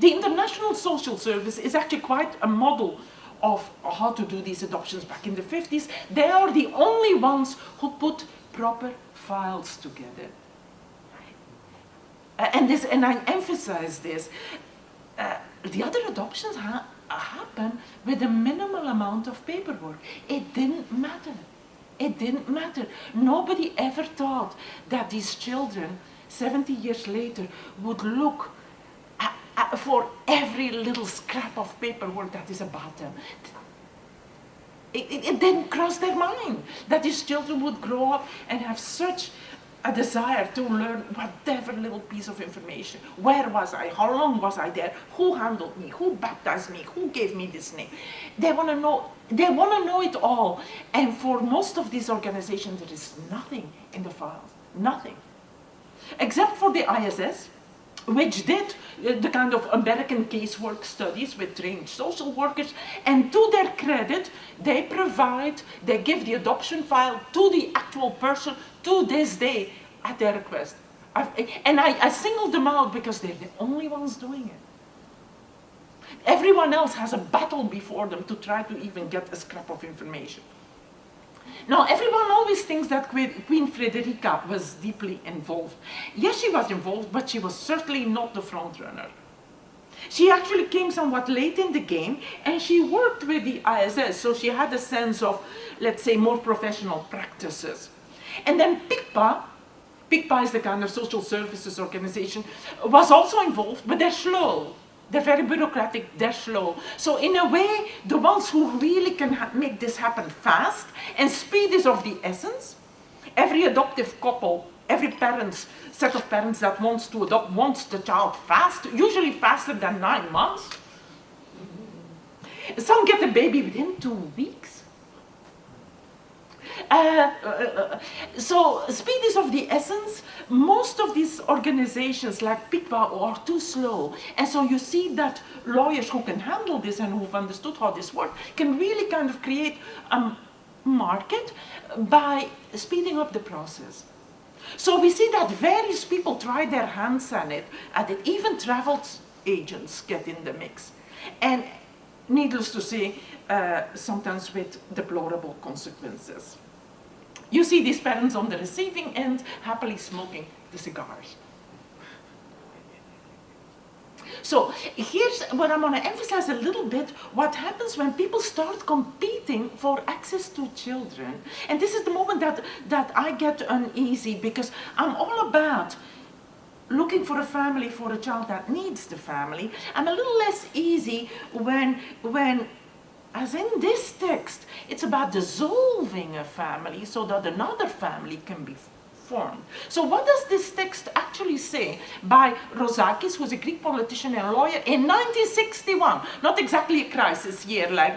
The International Social Service is actually quite a model of how to do these adoptions back in the 50s. They are the only ones who put proper files together. And I emphasize this. The other adoptions happen with a minimal amount of paperwork. It didn't matter. It didn't matter. Nobody ever thought that these children, 70 years later, would look for every little scrap of paperwork that is about them. It didn't cross their mind that these children would grow up and have such a desire to learn whatever little piece of information. Where was I? How long was I there? Who handled me? Who baptized me? Who gave me this name? They want to know. They want to know it all. And for most of these organizations, there is nothing in the files. Nothing. Except for the ISS, which did the kind of American casework studies with trained social workers, and to their credit, they give the adoption file to the actual person to this day at their request. I singled them out because they're the only ones doing it. Everyone else has a battle before them to try to even get a scrap of information. Now, everyone always thinks that Queen Frederica was deeply involved. Yes, she was involved, but she was certainly not the front runner. She actually came somewhat late in the game, and she worked with the ISS, so she had a sense of, let's say, more professional practices. And then PICPA is the kind of social services organization, was also involved, but they're slow. They're very bureaucratic, they're slow. So in a way, the ones who really can make this happen fast, and speed is of the essence. Every adoptive couple, every set of parents that wants to adopt wants the child fast, usually faster than 9 months. Some get a baby within 2 weeks. So speed is of the essence. Most of these organizations like PICPA are too slow. And so you see that lawyers who can handle this and who've understood how this works can really kind of create a market by speeding up the process. So we see that various people try their hands at it. Even travel agents get in the mix. And needless to say, sometimes with deplorable consequences. You see these parents on the receiving end happily smoking the cigars. So here's what I want to emphasize a little bit, what happens when people start competing for access to children. And this is the moment that I get uneasy, because I'm all about looking for a family for a child that needs the family. I'm a little less easy when as in this text, it's about dissolving a family so that another family can be formed. So what does this text actually say by Rosakis, who's a Greek politician and lawyer, in 1961? Not exactly a crisis year like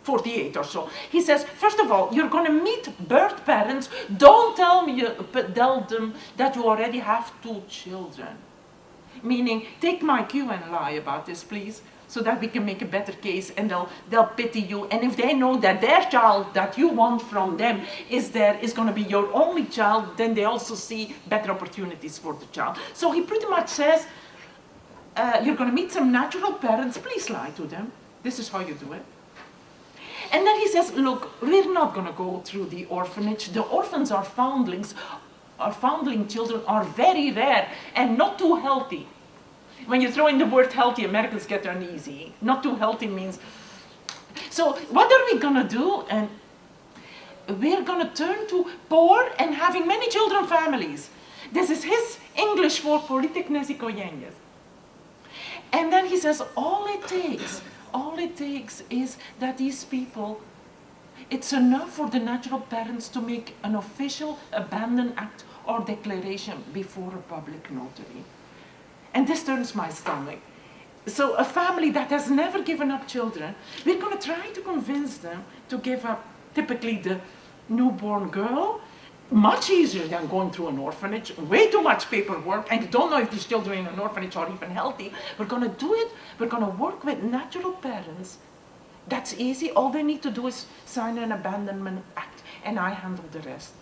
48 or so. He says, first of all, you're going to meet birth parents. Don't tell them that you already have 2 children. Meaning, take my cue and lie about this, please, so that we can make a better case, and they'll pity you. And if they know that their child that you want from them is going to be your only child, then they also see better opportunities for the child. So he pretty much says, you're going to meet some natural parents. Please lie to them. This is how you do it. And then he says, look, we're not going to go through the orphanage. The orphans are foundlings. Our foundling children are very rare and not too healthy. When you throw in the word healthy, Americans get uneasy. Not too healthy means... So what are we going to do? And we're going to turn to poor and having many children families. This is his English for polityknes οικογένειες. And then he says, all it takes is that these people, it's enough for the natural parents to make an official abandon act or declaration before a public notary. And this turns my stomach. So a family that has never given up children, we're going to try to convince them to give up typically the newborn girl. Much easier than going through an orphanage, way too much paperwork, and you don't know if these children in an orphanage are even healthy. We're going to do it, we're going to work with natural parents. That's easy, all they need to do is sign an abandonment act, and I handle the rest.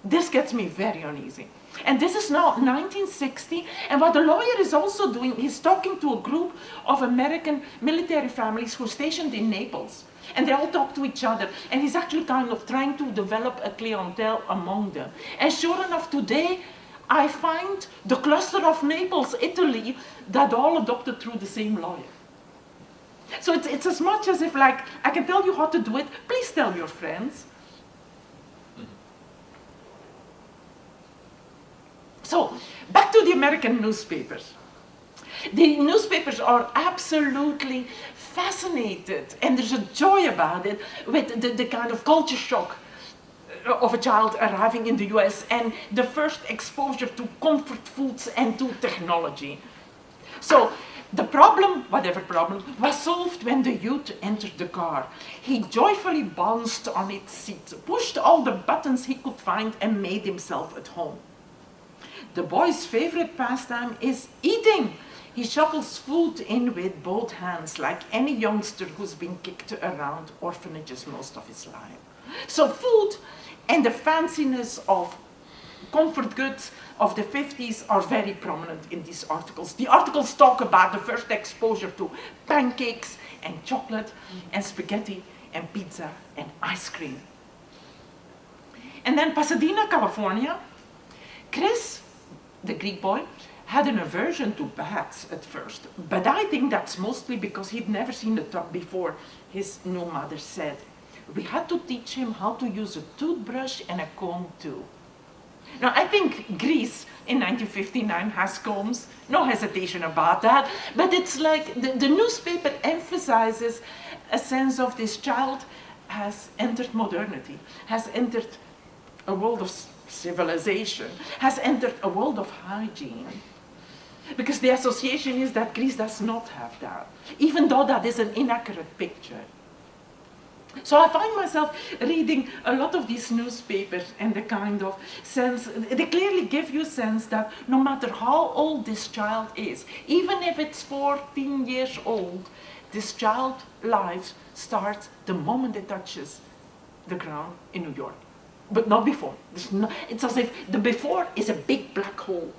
This gets me very uneasy. And this is now 1960, and what the lawyer is also doing, he's talking to a group of American military families who are stationed in Naples. And they all talk to each other, and he's actually kind of trying to develop a clientele among them. And sure enough, today, I find the cluster of Naples, Italy, that all adopted through the same lawyer. So it's as much as if, like, I can tell you how to do it, please tell your friends. So, back to the American newspapers. The newspapers are absolutely fascinated, and there's a joy about it, with the kind of culture shock of a child arriving in the US and the first exposure to comfort foods and to technology. So the problem, whatever problem, was solved when the youth entered the car. He joyfully bounced on its seat, pushed all the buttons he could find, and made himself at home. The boy's favorite pastime is eating. He shovels food in with both hands, like any youngster who's been kicked around orphanages most of his life. So food and the fanciness of comfort goods of the 50s are very prominent in these articles. The articles talk about the first exposure to pancakes and chocolate and spaghetti and pizza and ice cream. And then Pasadena, California, Chris, the Greek boy, had an aversion to bats at first, but I think that's mostly because he'd never seen a tub before. His new mother said, we had to teach him how to use a toothbrush and a comb too. Now, I think Greece in 1959 has combs, no hesitation about that, but it's like the newspaper emphasizes a sense of this child has entered modernity, has entered a world of civilization, has entered a world of hygiene. Because the association is that Greece does not have that, even though that is an inaccurate picture. So I find myself reading a lot of these newspapers and the kind of sense, they clearly give you a sense that no matter how old this child is, even if it's 14 years old, this child's life starts the moment it touches the ground in New York. But not before. It's as if the before is a big black hole.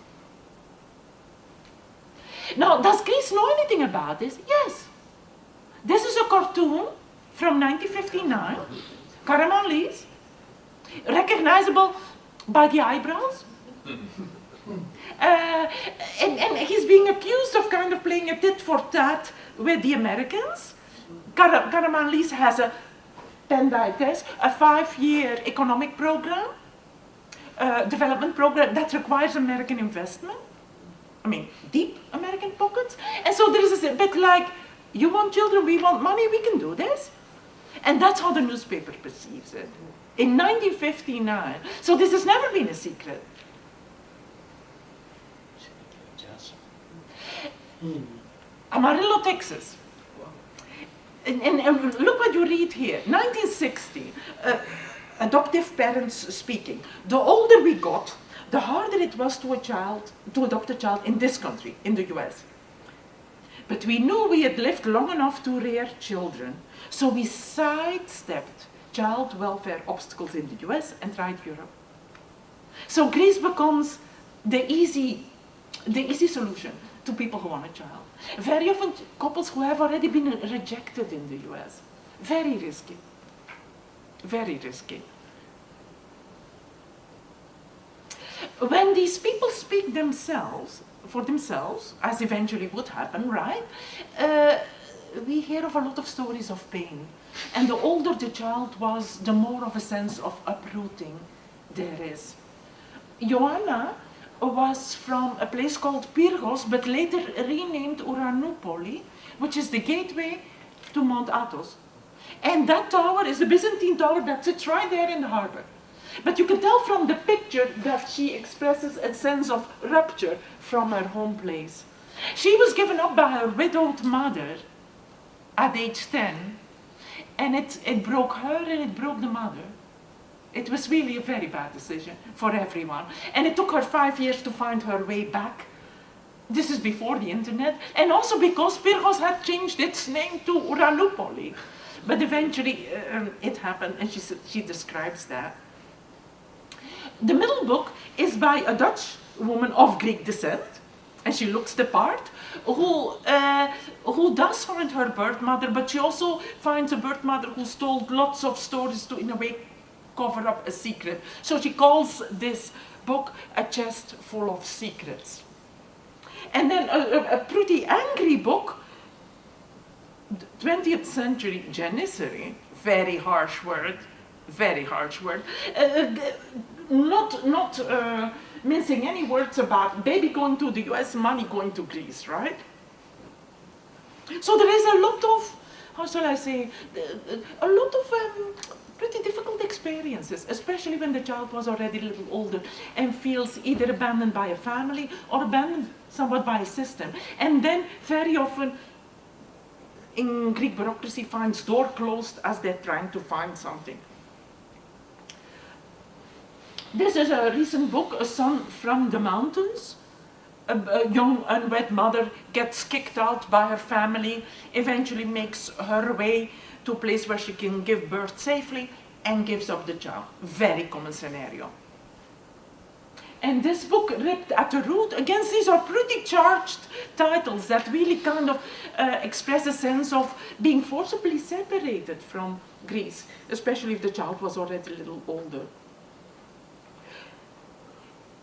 Now, does Greece know anything about this? Yes. This is a cartoon from 1959, Karamanlis, recognizable by the eyebrows. And he's being accused of kind of playing a tit for tat with the Americans. Karamanlis has a Pendites, a 5-year economic program, development program that requires American investment. I mean, deep American pockets. And so there is a bit like You want children, we want money, we can do this. And that's how the newspaper perceives it. In 1959. So this has never been a secret. Amarillo, Texas. And look what you read here. 1960, adoptive parents speaking. The older we got, the harder it was to adopt a child in this country, in the US. But we knew we had lived long enough to rear children, so we sidestepped child welfare obstacles in the US and tried Europe. So Greece becomes the easy solution to people who want a child. Very often couples who have already been rejected in the US. Very risky. Very risky. When these people speak for themselves, as eventually would happen, right? We hear of a lot of stories of pain. And the older the child was, the more of a sense of uprooting there is. Joanna was from a place called Pyrgos, but later renamed Uranoupoli, which is the gateway to Mount Athos. And that tower is the Byzantine tower that sits right there in the harbor. But you can tell from the picture that she expresses a sense of rupture from her home place. She was given up by her widowed mother at age 10, and it broke her and it broke the mother. It was really a very bad decision for everyone. And it took her 5 years to find her way back. This is before the internet. And also because Pyrgos had changed its name to Uranoupoli. But eventually it happened, and she describes that. The middle book is by a Dutch woman of Greek descent, and she looks the part, who does find her birth mother, but she also finds a birth mother who's told lots of stories to, in a way, cover up a secret. So she calls this book A Chest Full of Secrets. And then a pretty angry book, 20th century Janissary, very harsh word, not mincing any words about baby going to the US, money going to Greece, right? So there is a lot of, how shall I say, a lot of pretty difficult experiences, especially when the child was already a little older and feels either abandoned by a family or abandoned somewhat by a system. And then very often in Greek bureaucracy finds door closed as they're trying to find something. This is a recent book, A Son from the Mountains. A young unwed mother gets kicked out by her family, eventually makes her way to a place where she can give birth safely and gives up the child. Very common scenario. And this book, Ripped at the Root, again, these are pretty charged titles that really kind of express a sense of being forcibly separated from Greece, especially if the child was already a little older.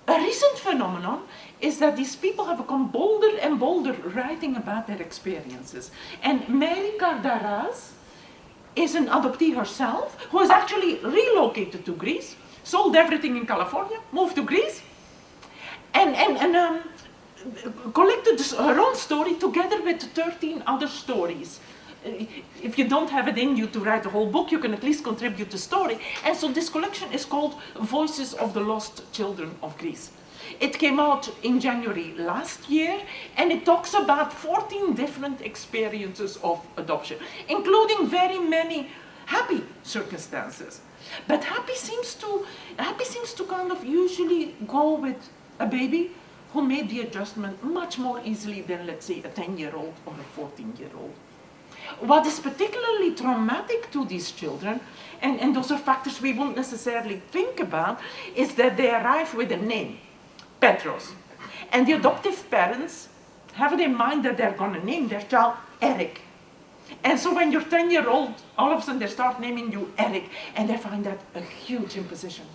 A recent phenomenon is that these people have become bolder and bolder writing about their experiences. And Mary Kardaras is an adoptee herself who has actually relocated to Greece, sold everything in California, moved to Greece, and collected her own story together with 13 other stories. If you don't have it in you to write a whole book, you can at least contribute the story. And so this collection is called Voices of the Lost Children of Greece. It came out in January last year, and it talks about 14 different experiences of adoption, including very many happy circumstances. But happy seems to kind of usually go with a baby who made the adjustment much more easily than, let's say, a 10-year-old or a 14-year-old. What is particularly traumatic to these children, and those are factors we won't necessarily think about, is that they arrive with a name, Petros. And the adoptive parents have it in mind that they're going to name their child Eric. And so when you're 10-year-old, all of a sudden they start naming you Eric, and they find that a huge imposition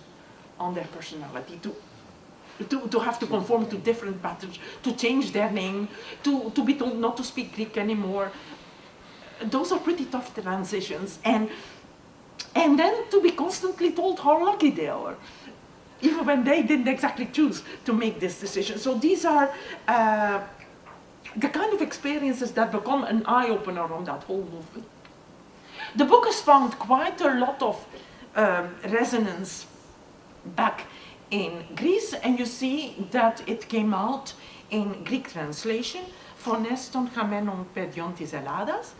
on their personality to have to conform to different patterns, to change their name, to be told not to speak Greek anymore. Those are pretty tough transitions, and then to be constantly told how lucky they are, even when they didn't exactly choose to make this decision. So these are the kind of experiences that become an eye-opener on that whole movement. The book has found quite a lot of resonance back in Greece, and you see that it came out in Greek translation, Phoneston Hamenon Pediontis Eladas,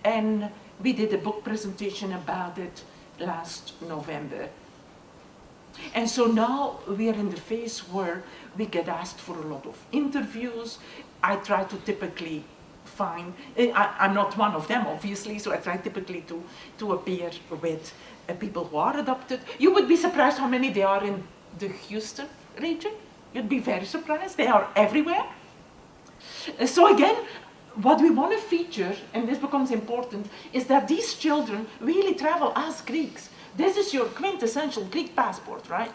and we did a book presentation about it last November. And so now we are in the phase where we get asked for a lot of interviews. I try to typically find, I'm not one of them obviously, so I try typically to appear with people who are adopted. You would be surprised how many there are in the Houston region. You'd be very surprised, they are everywhere. So again, what we want to feature, and this becomes important, is that these children really travel as Greeks. This is your quintessential Greek passport, right?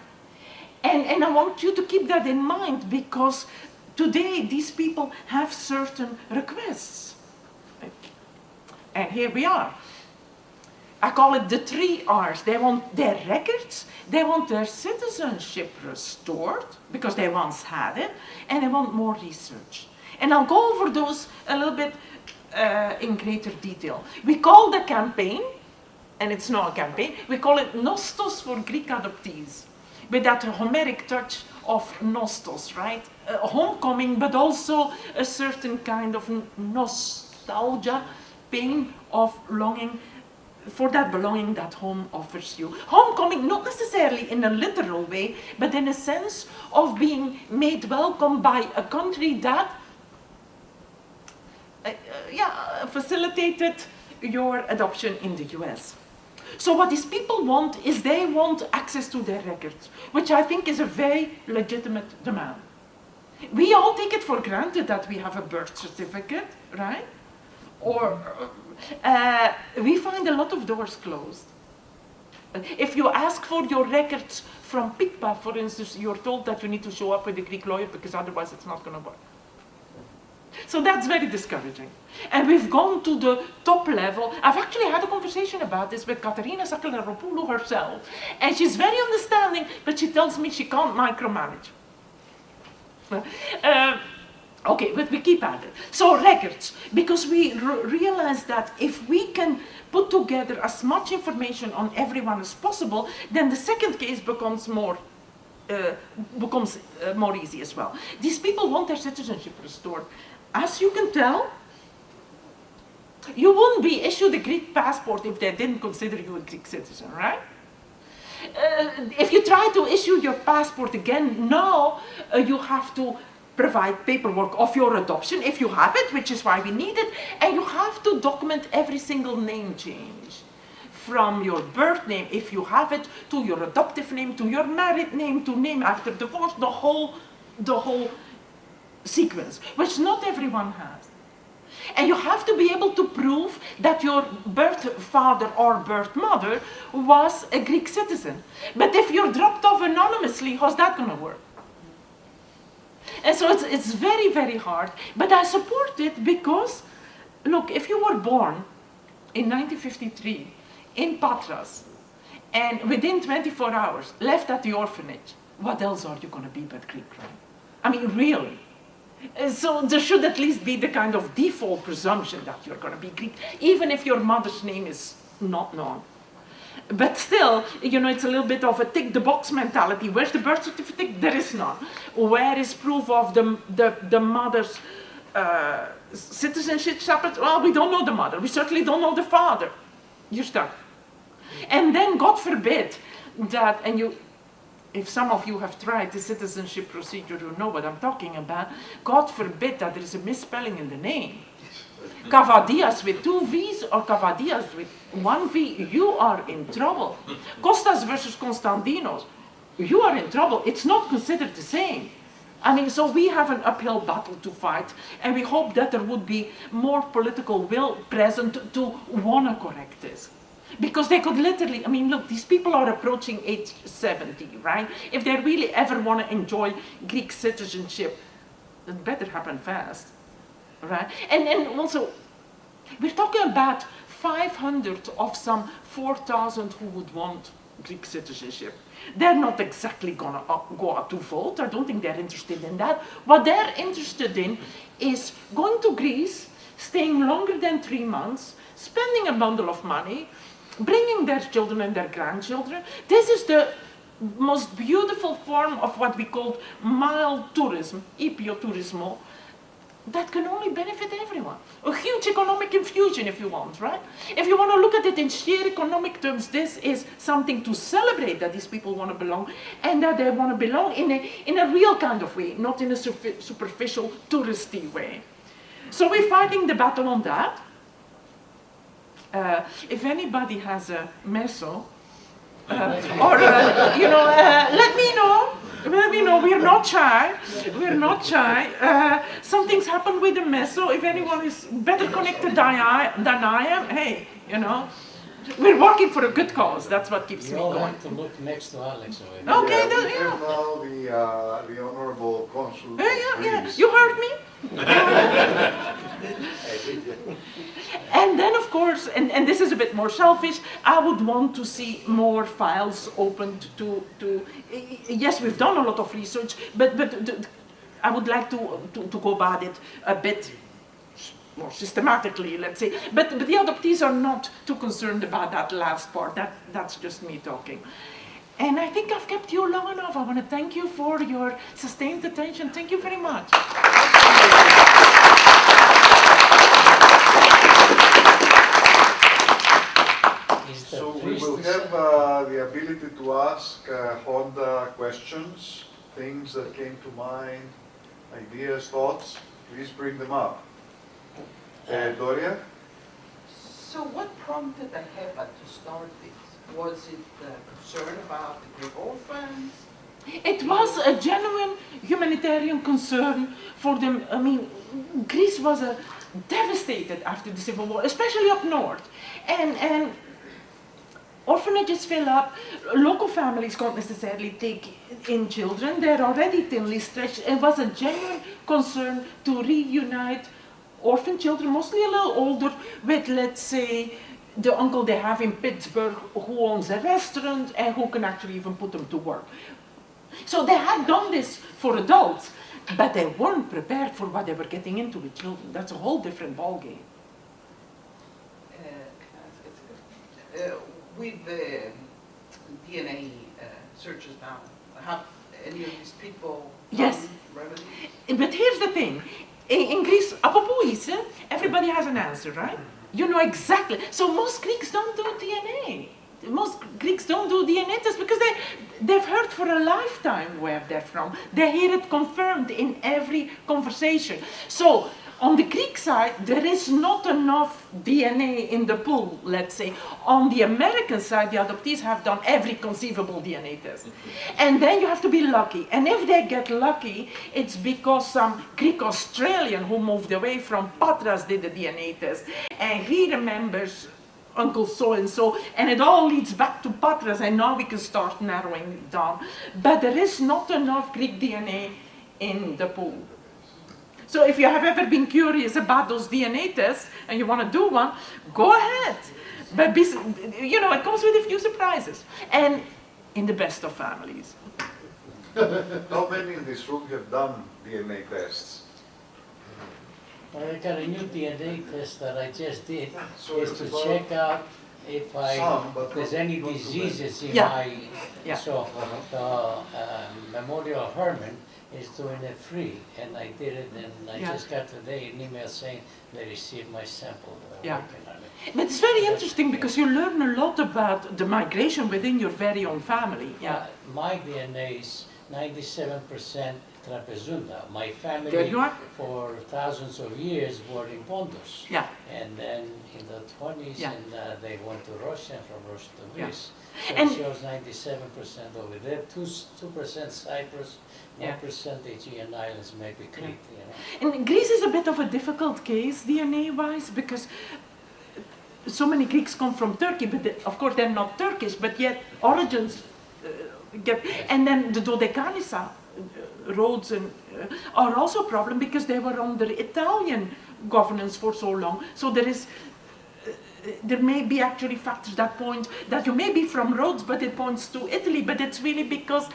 And I want you to keep that in mind, because today these people have certain requests. And here we are. I call it the 3 R's. They want their records, they want their citizenship restored, because they once had it, and they want more research. And I'll go over those a little bit in greater detail. We call the campaign, and it's not a campaign, we call it Nostos for Greek adoptees, with that Homeric touch of Nostos, right? Homecoming, but also a certain kind of nostalgia, pain of longing for that belonging that home offers you. Homecoming, not necessarily in a literal way, but in a sense of being made welcome by a country that facilitated your adoption in the US. So what these people want is they want access to their records, which I think is a very legitimate demand. We all take it for granted that we have a birth certificate, right? Or we find a lot of doors closed. If you ask for your records from PICPA, for instance, you're told that you need to show up with a Greek lawyer because otherwise it's not going to work. So that's very discouraging. And we've gone to the top level. I've actually had a conversation about this with Katerina Sakelaropoulou herself. And she's very understanding, but she tells me she can't micromanage. Okay, but we keep at it. So records, because we realize that if we can put together as much information on everyone as possible, then the second case becomes more easy as well. These people want their citizenship restored. As you can tell, you wouldn't be issued a Greek passport if they didn't consider you a Greek citizen, right? If you try to issue your passport again now, you have to provide paperwork of your adoption, if you have it, which is why we need it, and you have to document every single name change. From your birth name, if you have it, to your adoptive name, to your married name, to name after divorce, the whole sequence, which not everyone has. And you have to be able to prove that your birth father or birth mother was a Greek citizen. But if you're dropped off anonymously, how's that going to work? And so it's very, very hard. But I support it because, look, if you were born in 1953 in Patras and within 24 hours left at the orphanage, what else are you going to be but Greek, right? I mean, really. So there should at least be the kind of default presumption that you're going to be Greek, even if your mother's name is not known. But still, you know, it's a little bit of a tick-the-box mentality. Where's the birth certificate? There is none. Where is proof of the mother's citizenship? Well, we don't know the mother. We certainly don't know the father. You're stuck. And then, God forbid, that, and you, if some of you have tried the citizenship procedure, you know what I'm talking about. God forbid that there is a misspelling in the name. Kavadias with 2 V's or Kavadias with 1 V, you are in trouble. Kostas versus Konstantinos, you are in trouble. It's not considered the same. I mean, so we have an uphill battle to fight, and we hope that there would be more political will present to want to correct this. Because they could literally, I mean, look, these people are approaching age 70, right? If they really ever want to enjoy Greek citizenship, it better happen fast, right? And also, we're talking about 500 of some 4,000 who would want Greek citizenship. They're not exactly going to go out to vote. I don't think they're interested in that. What they're interested in is going to Greece, staying longer than 3 months, spending a bundle of money, bringing their children and their grandchildren. This is the most beautiful form of what we call mild tourism, epioturismo, that can only benefit everyone. A huge economic infusion if you want, right? If you want to look at it in sheer economic terms, this is something to celebrate, that these people want to belong, and that they want to belong in a real kind of way, not in a superficial, touristy way. So we're fighting the battle on that. If anybody has a meso, let me know. Let me know. We're not shy. We're not shy. Something's happened with the meso. If anyone is better connected than I am, hey, we're working for a good cause. That's what keeps me going. You have to look next to Alex. Yeah, now the honorable consul. Yeah. You heard me. And then, of course, and this is a bit more selfish, I would want to see more files opened to yes, we've done a lot of research, but I would like to go about it a bit more systematically, let's say. But the adoptees are not too concerned about that last part. That's just me talking. And I think I've kept you long enough. I want to thank you for your sustained attention. Thank you very much. So we will have the ability to ask Gonda questions, things that came to mind, ideas, thoughts. Please bring them up. Doria? So what prompted the HEPA to start this? Was it concern about the Greek orphans? It was a genuine humanitarian concern for them. I mean, Greece was devastated after the Civil War, especially up north. And orphanages fill up, local families can't necessarily take in children, they're already thinly stretched. It was a genuine concern to reunite orphan children, mostly a little older, with, let's say, the uncle they have in Pittsburgh who owns a restaurant and who can actually even put them to work. So they had done this for adults, but they weren't prepared for what they were getting into with children. That's a whole different ballgame. With the DNA searches now, have any of these people Yes. remedies? But here's the thing. In Greece, everybody has an answer, right? You know exactly. So most Greeks don't do DNA. Most Greeks don't do DNA tests because they've heard for a lifetime where they're from. They hear it confirmed in every conversation. So on the Greek side, there is not enough DNA in the pool, let's say. On the American side, the adoptees have done every conceivable DNA test. And then you have to be lucky. And if they get lucky, it's because some Greek Australian who moved away from Patras did the DNA test. And he remembers Uncle so-and-so, and it all leads back to Patras, and now we can start narrowing it down. But there is not enough Greek DNA in the pool. So if you have ever been curious about those DNA tests and you want to do one, go ahead. But it comes with a few surprises, and in the best of families. How many in this room have done DNA tests? Well, I got a new DNA test that I just did, So is it's to about check out if there's any not too diseases in Yeah. my, Yeah. so the Memorial Hermann is doing it free, and I did it, and I Yeah. just got today an email saying they received my sample, they're Yeah. working on it. But it's very interesting because you learn a lot about the migration within your very own family. Yeah. My DNA is 97% Trapezunda. My family There you are. for thousands of years were in Pontus. Yeah. And then in the 20s, Yeah. and they went to Russia, and from Russia to Yeah. Greece. So And- it shows 97% over there, 2% Cyprus, 1% Aegean Islands, maybe Crete, you know. And Greece is a bit of a difficult case DNA-wise because so many Greeks come from Turkey, but of course they're not Turkish, but yet origins and then the Dodecanisa roads are also a problem because they were under Italian governance for so long. So there may be actually factors that point that you may be from Rhodes, but it points to Italy, but it's really because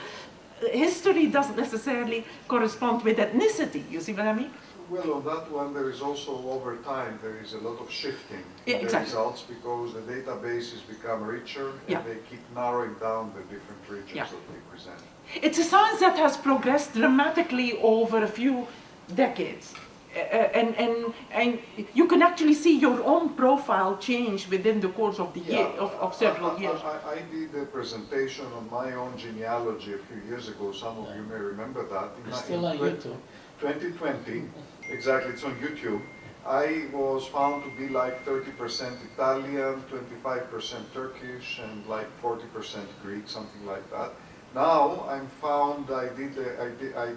history doesn't necessarily correspond with ethnicity. You see what I mean? Well, on that one, there is also over time, there is a lot of shifting Yeah, in the exactly. results because the databases become richer Yeah. and they keep narrowing down the different regions Yeah. that they present. It's a science that has progressed dramatically over a few decades. And you can actually see your own profile change within the course of the year, of several years. I did a presentation on my own genealogy a few years ago. Some of you may remember that. It's still on YouTube. 2020, exactly, it's on YouTube. I was found to be like 30% Italian, 25% Turkish, and like 40% Greek, something like that. Now I'm found, I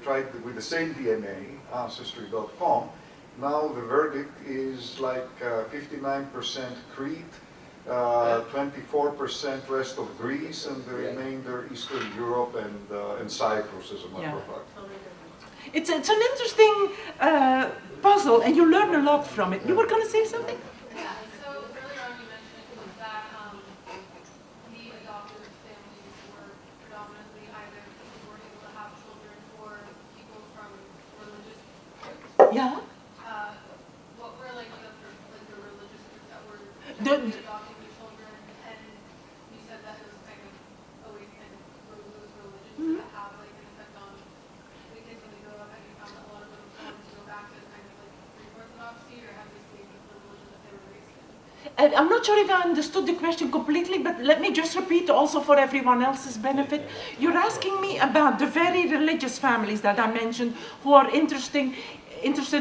tried with the same DNA, Ancestry.com. Now the verdict is like 59% Crete, 24% rest of Greece, and the remainder Eastern Europe and Cyprus, as a matter of fact. It's an interesting puzzle, and you learn a lot from it. You were going to say something? Yeah, so earlier on you mentioned that the adoptive families were predominantly either people who were able to have children or people from religious groups. Yeah. What were like the religious groups that were The- adopting the children? And you said that it was kind of a way to kind of those religions that have like an effect on the kids when they grow up. And you found that a lot of them wanted to go back to kind of like Greek Orthodoxy, or have they stayed with the religion that they were raised in? I'm not sure if I understood the question completely, but let me just repeat also for everyone else's benefit. You're asking me about the very religious families that I mentioned who are interested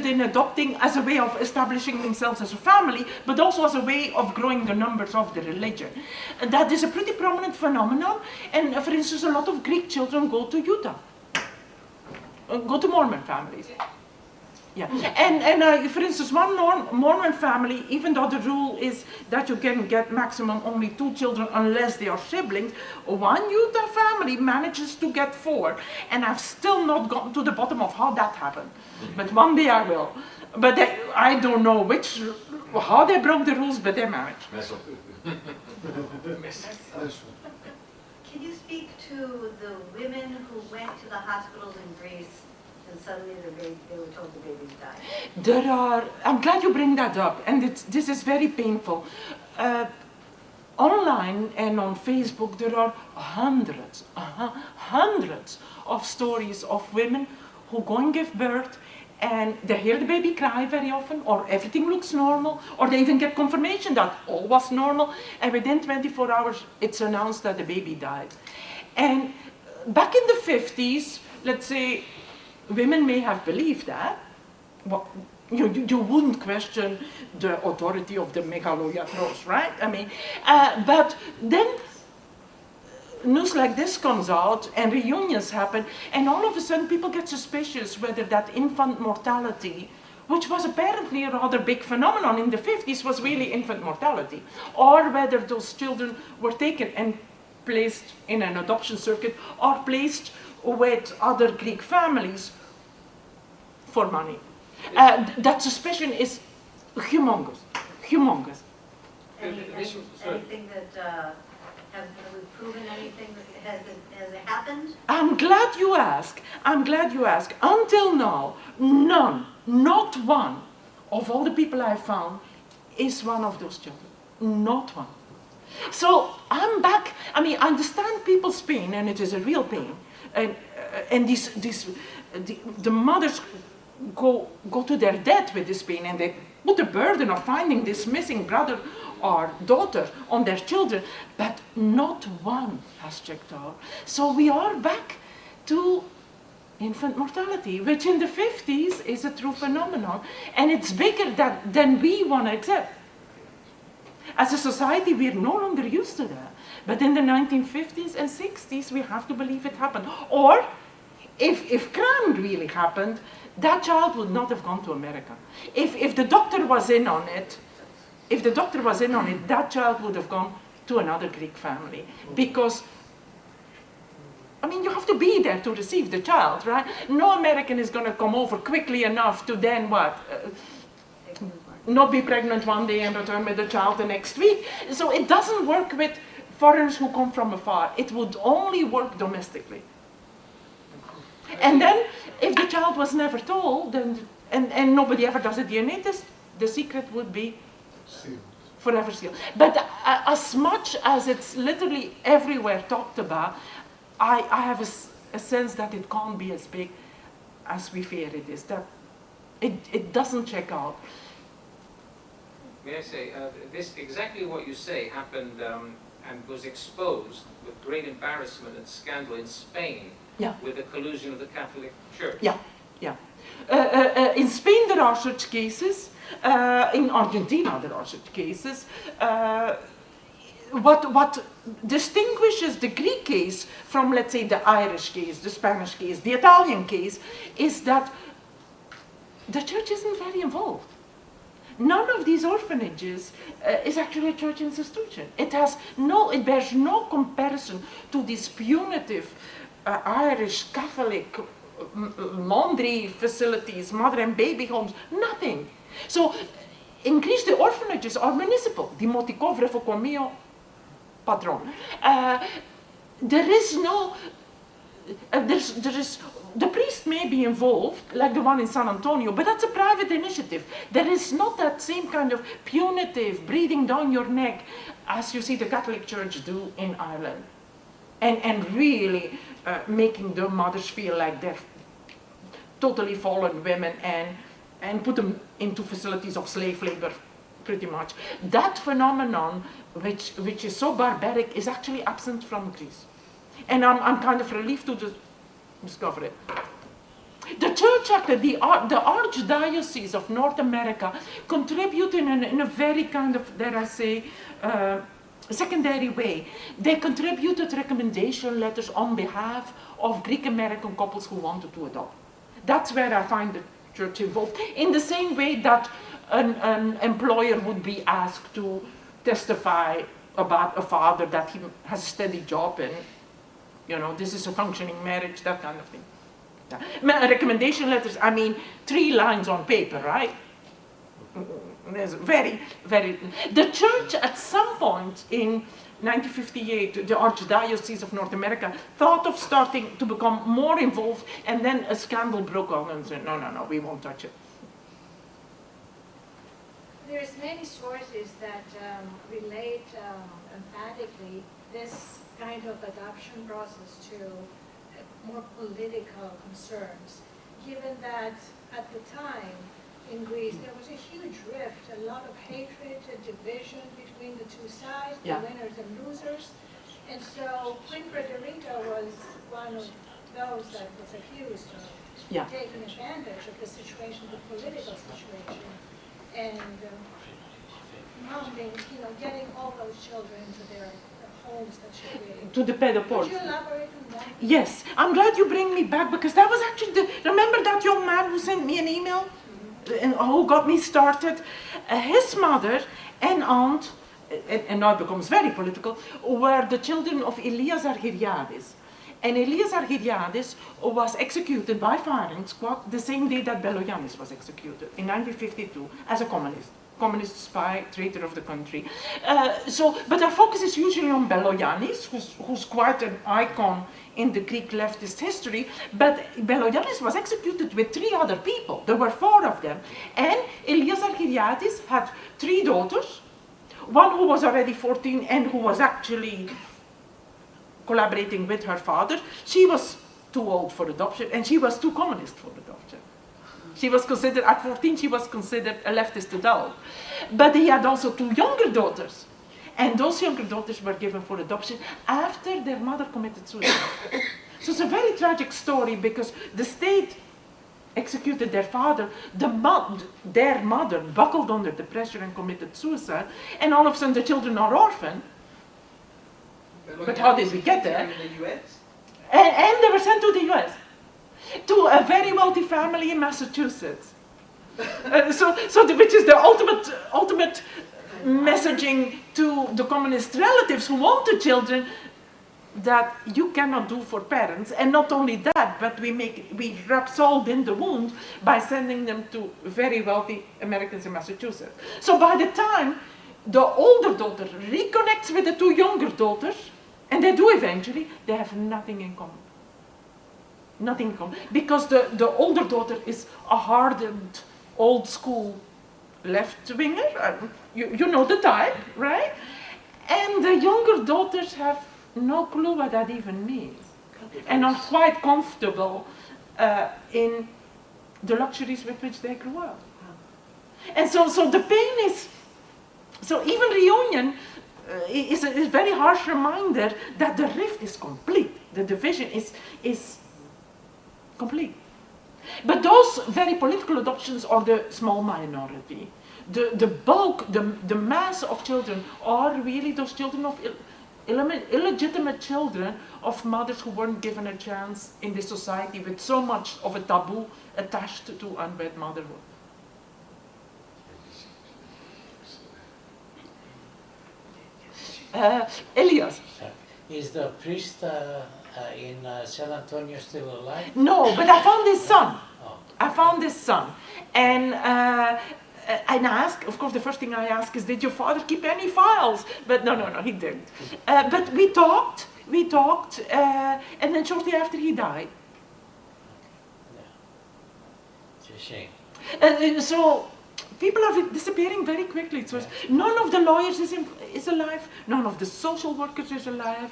in adopting as a way of establishing themselves as a family, but also as a way of growing the numbers of the religion. And that is a pretty prominent phenomenon. And for instance, a lot of Greek children go to Utah, go to Mormon families. Yeah, and for instance, one Mormon family, even though the rule is that you can get maximum only 2 children unless they are siblings, one Utah family manages to get 4, and I've still not gotten to the bottom of how that happened. But one day I will. But I don't know how they broke the rules, but they managed. Can you speak to the women who went to the hospitals in Greece and suddenly they were told the babies died? I'm glad you bring that up, and this is very painful. Online and on Facebook, there are hundreds of stories of women who go and give birth, and they hear the baby cry very often, or everything looks normal, or they even get confirmation that all was normal, and within 24 hours, it's announced that the baby died. And back in the 50s, let's say, women may have believed that. Well, you wouldn't question the authority of the megaloiatros, right? I mean, but then news like this comes out and reunions happen, and all of a sudden people get suspicious whether that infant mortality, which was apparently a rather big phenomenon in the 50s, was really infant mortality, or whether those children were taken and placed in an adoption circuit or placed with other Greek families for money. That suspicion is humongous. Anything that, have we proven anything that has it happened? I'm glad you ask. Until now, none, not one of all the people I found is one of those children. Not one. So I'm back. I mean, I understand people's pain, and it is a real pain. And the mothers go to their death with this pain, and they put the burden of finding this missing brother or daughter on their children, but not one has checked out. So we are back to infant mortality, which in the 50s is a true phenomenon, and it's bigger than we want to accept. As a society, we're no longer used to that. But in the 1950s and 60s, we have to believe it happened. Or, if crime really happened, that child would not have gone to America. If the doctor was in on it, that child would have gone to another Greek family. Because, I mean, you have to be there to receive the child, right? No American is going to come over quickly enough to then what? Not be pregnant one day and return with the child the next week. So it doesn't work with foreigners who come from afar. It would only work domestically. And then, if the child was never told, and and nobody ever does a DNA test, the secret would be Sealed. forever sealed. But as much as it's literally everywhere talked about, I have a sense that it can't be as big as we fear it is, that it doesn't check out. May I say, this exactly what you say happened and was exposed with great embarrassment and scandal in Spain with the collusion of the Catholic Church. In Spain there are such cases, in Argentina there are such cases. What distinguishes the Greek case from, let's say, the Irish case, the Spanish case, the Italian case, is that the church isn't very involved. None of these orphanages is actually a church institution. It bears no comparison to these punitive Irish Catholic laundry facilities, mother and baby homes, nothing. So in Greece the orphanages are municipal. Δημοτικό βρεφοκομείο patron. There is no, the priest may be involved, like the one in San Antonio, but that's a private initiative. There is not that same kind of punitive, breathing down your neck, as you see the Catholic Church do in Ireland. And really making the mothers feel like they're totally fallen women and put them into facilities of slave labor, pretty much. That phenomenon, which is so barbaric, is actually absent from Greece. And I'm kind of relieved to discover it. The church, actually, the Archdiocese of North America contributed in a very kind of, dare I say, secondary way. They contributed recommendation letters on behalf of Greek American couples who wanted to adopt. That's where I find the church involved. In the same way that an employer would be asked to testify about a father that he has a steady job and, you know, this is a functioning marriage, that kind of thing. Recommendation letters, I mean, 3 lines on paper, right? There's very, very... The church at some point in 1958, the Archdiocese of North America, thought of starting to become more involved, and then a scandal broke out and said, no, we won't touch it. There's many sources that relate emphatically this kind of adoption process to more political concerns, given that at the time in Greece there was a huge rift, a lot of hatred and division between the two sides, the winners and losers. And so Queen Frederica was one of those that was accused of taking advantage of the situation, the political situation, and mounting, getting all those children to their homes that she created. To the pedoport. Could you elaborate on that? Yes, I'm glad you bring me back, because that was actually remember that young man who sent me an email? And who got me started? His mother and aunt, and now it becomes very political, were the children of Elias Neofytides. And Elias Neofytides was executed by firing squad the same day that Beloyanis was executed, in 1952, as a communist spy, traitor of the country. But our focus is usually on Beloyanis, who's quite an icon in the Greek leftist history, but Beloyanis was executed with 3 other people. There were 4 of them. And Elias Neofytides had 3 daughters, one who was already 14 and who was actually collaborating with her father. She was too old for adoption, and she was too communist for adoption. She was considered, at 14, she was considered a leftist adult. But he had also 2 younger daughters. And those younger daughters were given for adoption after their mother committed suicide. So it's a very tragic story, because the state executed their father, their mother buckled under the pressure and committed suicide, and all of a sudden the children are orphaned. But how did we get there? In the US? And they were sent to the US, to a very wealthy family in Massachusetts. Which is the ultimate messaging to the communist relatives who want the children, that you cannot do for parents. And not only that, but we rub salt in the wound by sending them to very wealthy Americans in Massachusetts. So by the time the older daughter reconnects with the 2 younger daughters, and they do eventually, they have nothing in common. Nothing in common. Because the older daughter is a hardened, old school left-winger. You know the type, right? And the younger daughters have no clue what that even means. And are quite comfortable in the luxuries with which they grew up. And so the pain is, so even reunion is a very harsh reminder that the rift is complete. The division is complete. But those very political adoptions are the small minority. The bulk, the mass of children are really those children of illegitimate children of mothers who weren't given a chance in this society with so much of a taboo attached to unwed motherhood. Elias. Is the priest in San Antonio still alive? No, but I found his son. Oh. I found his son. And I asked, of course, the first thing I asked is, did your father keep any files? But no, he didn't. But we talked, and then shortly after he died. Yeah. It's a shame. So people are disappearing very quickly. So none of the lawyers is alive. None of the social workers is alive.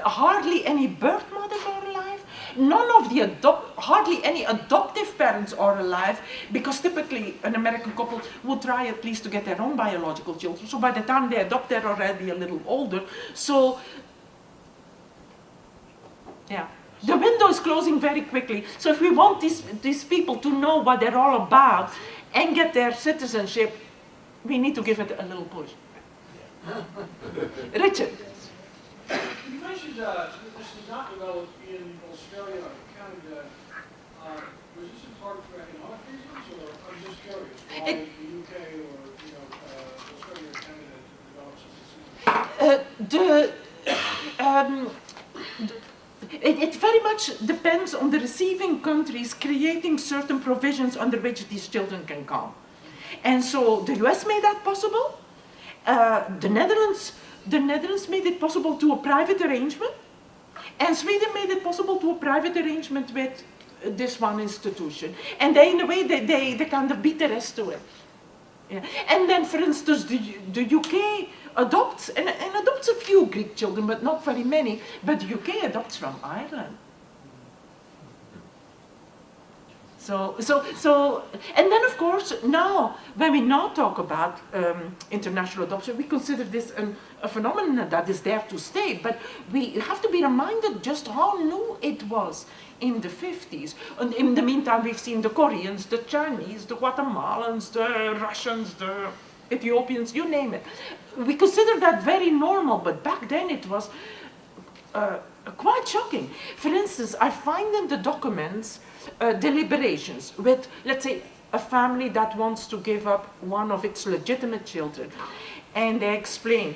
Hardly any birth mothers are alive. None of the hardly any adoptive parents are alive, because typically an American couple would try at least to get their own biological children. So by the time they adopt, they're already a little older. So yeah. The window is closing very quickly. So if we want these people to know what they're all about and get their citizenship, we need to give it a little push. Richard. You mentioned this did not develop in Australia or Canada. Was this in part for economic reasons, or I'm just curious why the UK or Australia or Canada developed something? It very much depends on the receiving countries creating certain provisions under which these children can come. And so the US made that possible. The Netherlands made it possible to a private arrangement. And Sweden made it possible to a private arrangement with this one institution. And they, in a way, they kind of beat the rest to it. Yeah. And then, for instance, the UK adopts, and adopts a few Greek children, but not very many, but the UK adopts from Ireland. So, and then of course, now, when we now talk about international adoption, we consider this a phenomenon that is there to stay, but we have to be reminded just how new it was in the 50s. And in the meantime, we've seen the Koreans, the Chinese, the Guatemalans, the Russians, the Ethiopians, you name it. We consider that very normal, but back then it was quite shocking. For instance, I find in the documents deliberations with, let's say, a family that wants to give up one of its legitimate children. And they explain,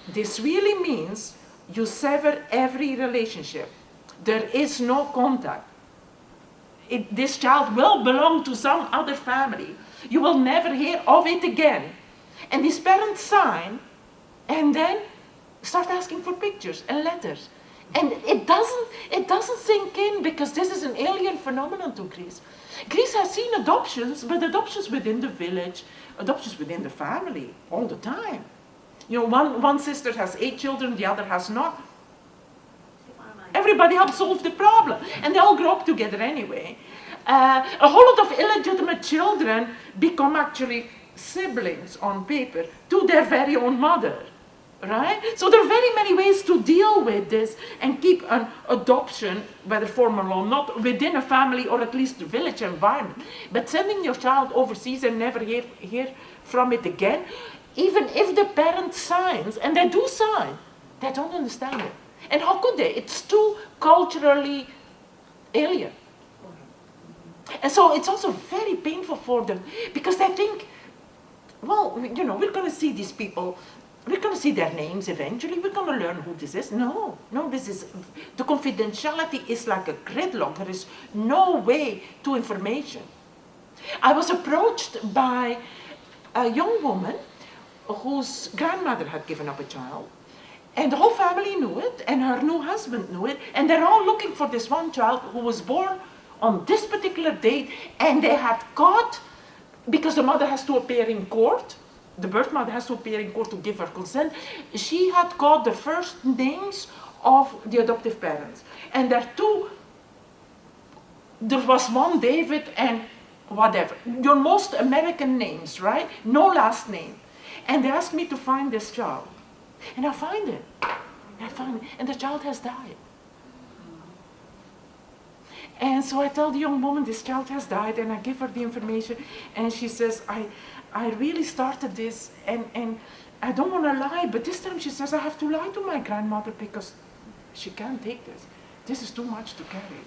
this really means you sever every relationship. There is no contact. This child will belong to some other family. You will never hear of it again. And these parents sign and then start asking for pictures and letters. And it doesn't sink in, because this is an alien phenomenon to Greece. Greece has seen adoptions, but adoptions within the village, adoptions within the family, all the time. You know, one sister has 8 children, the other has not. Everybody helps solve the problem, and they all grow up together anyway. A whole lot of illegitimate children become actually siblings on paper to their very own mother. Right? So there are very many ways to deal with this and keep an adoption, whether formal or not, within a family or at least the village environment. But sending your child overseas and never hear from it again, even if the parent signs, and they do sign, they don't understand it. And how could they? It's too culturally alien. And so it's also very painful for them, because they think, well, you know, we're going to see these people, we're going to see their names eventually, we're going to learn who this is. No, this is, the confidentiality is like a gridlock. There is no way to information. I was approached by a young woman whose grandmother had given up a child, And the whole family knew it, and her new husband knew it, and they're all looking for this one child who was born on this particular date, and they had got, because the mother has to appear in court, the birth mother has to appear in court to give her consent, she had got the first names of the adoptive parents. And there was one David and whatever, your most American names, right? No last name. And they asked me to find this child. And I find it. And the child has died. And so I tell the young woman, this child has died, and I give her the information, and she says, I really started this, and I don't want to lie, but this time she says, I have to lie to my grandmother because she can't take this. This is too much to carry.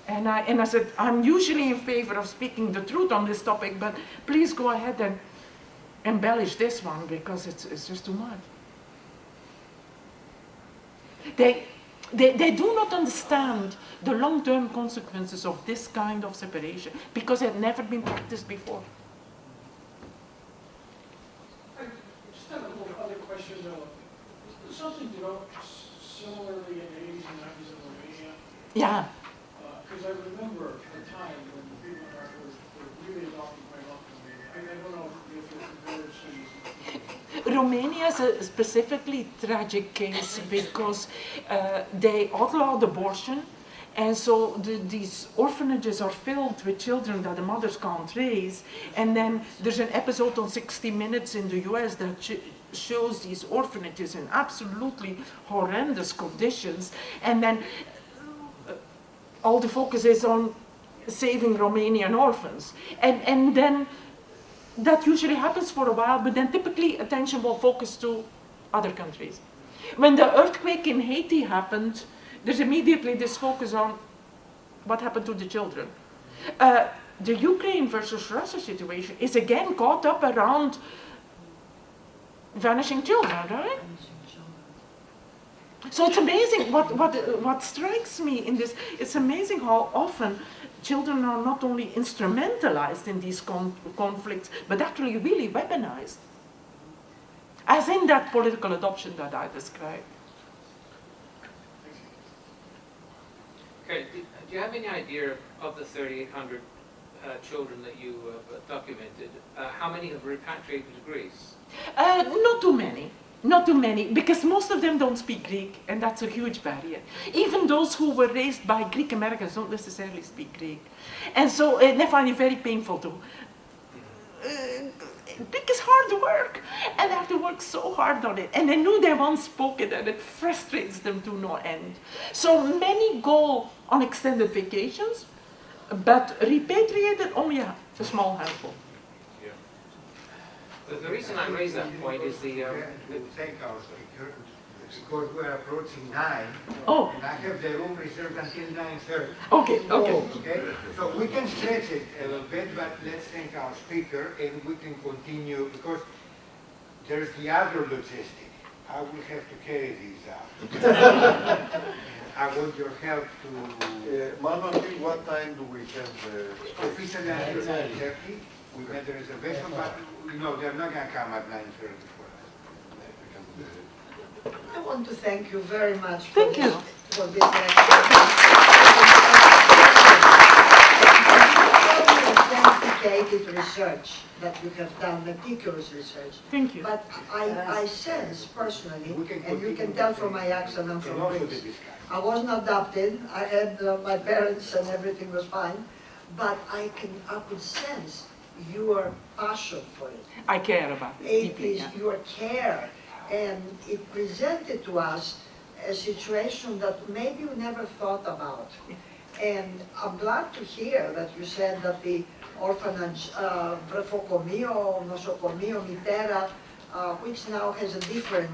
And I said, I'm usually in favor of speaking the truth on this topic, but please go ahead and embellish this one because it's just too much. They do not understand the long-term consequences of this kind of separation because it had never been practiced before. I just have a little other question though. Something developed similarly in the 80s and 90s in Romania. Yeah. Because I remember a time when the people were really adopting quite often. I don't know if it's a village cities. Romania is a specifically tragic case because they outlawed abortion, and so these orphanages are filled with children that the mothers can't raise. And then there's an episode on 60 Minutes in the US that shows these orphanages in absolutely horrendous conditions, and then all the focus is on saving Romanian orphans. And then that usually happens for a while, but then typically attention will focus to other countries. When the earthquake in Haiti happened, there's immediately this focus on what happened to the children. The Ukraine versus Russia situation is again caught up around vanishing children, right? So it's amazing what strikes me in this. It's amazing how often children are not only instrumentalized in these conflicts, but actually really weaponized. As in that political adoption that I described. Okay, do you have any idea of the 3,800 children that you documented? How many have repatriated to Greece? Not too many. Not too many, because most of them don't speak Greek, and that's a huge barrier. Even those who were raised by Greek Americans don't necessarily speak Greek. And so they find it very painful to. Greek is hard work, and they have to work so hard on it. And they knew they once spoke it, and it frustrates them to no end. So many go on extended vacations, but repatriated only a small handful. The reason I raise that point is take our speaker because we are approaching 9. Oh. And I have the room reserved until 9:30. Okay. Okay. So we can stretch it a little bit, but let's thank our speaker and we can continue because there's the other logistic. I will have to carry these out. I want your help to. Manuel, what time do we have? Officially until 9:30. We made the reservation, but they're not going to come at 9:30 for us. I want to thank you very much for Thank you. For this lecture. Authenticated research that you have done, meticulous research. Thank you. But I sense personally, and you can tell from my accent I'm from Greece. I wasn't adopted. I had my parents and everything was fine, but I could sense your passion for it. I care about it deeply. It is your care, and it presented to us a situation that maybe we never thought about. And I'm glad to hear that you said that the orphanage, Βρεφοκομείο, Νοσοκομείο, Mitera, which now has a different,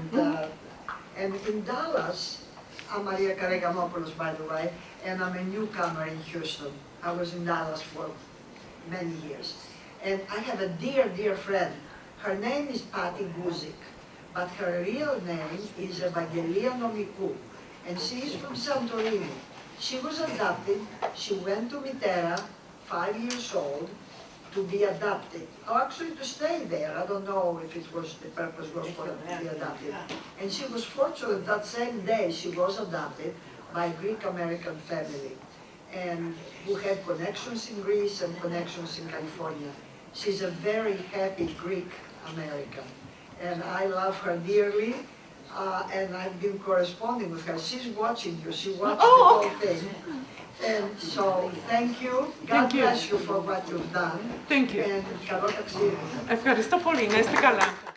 and in Dallas, I'm Maria Karegamopoulos, by the way, and I'm a newcomer in Houston. I was in Dallas for many years. And I have a dear, dear friend. Her name is Patty Guzik, but her real name is Evangelia Nomikou, and she is from Santorini. She was adopted. She went to Mitera, 5 years old, to be adopted, or actually to stay there. I don't know if it was, the purpose was for her to be adopted. And she was fortunate that same day she was adopted by a Greek-American family, and who had connections in Greece and connections in California. She's a very happy Greek-American, and I love her dearly, and I've been corresponding with her. She's watching you, she watched the whole thing. And so, thank you. God bless you for what you've done. Thank you. And καλό ταξίδι. Ευχαριστώ πολύ. Να είστε καλά.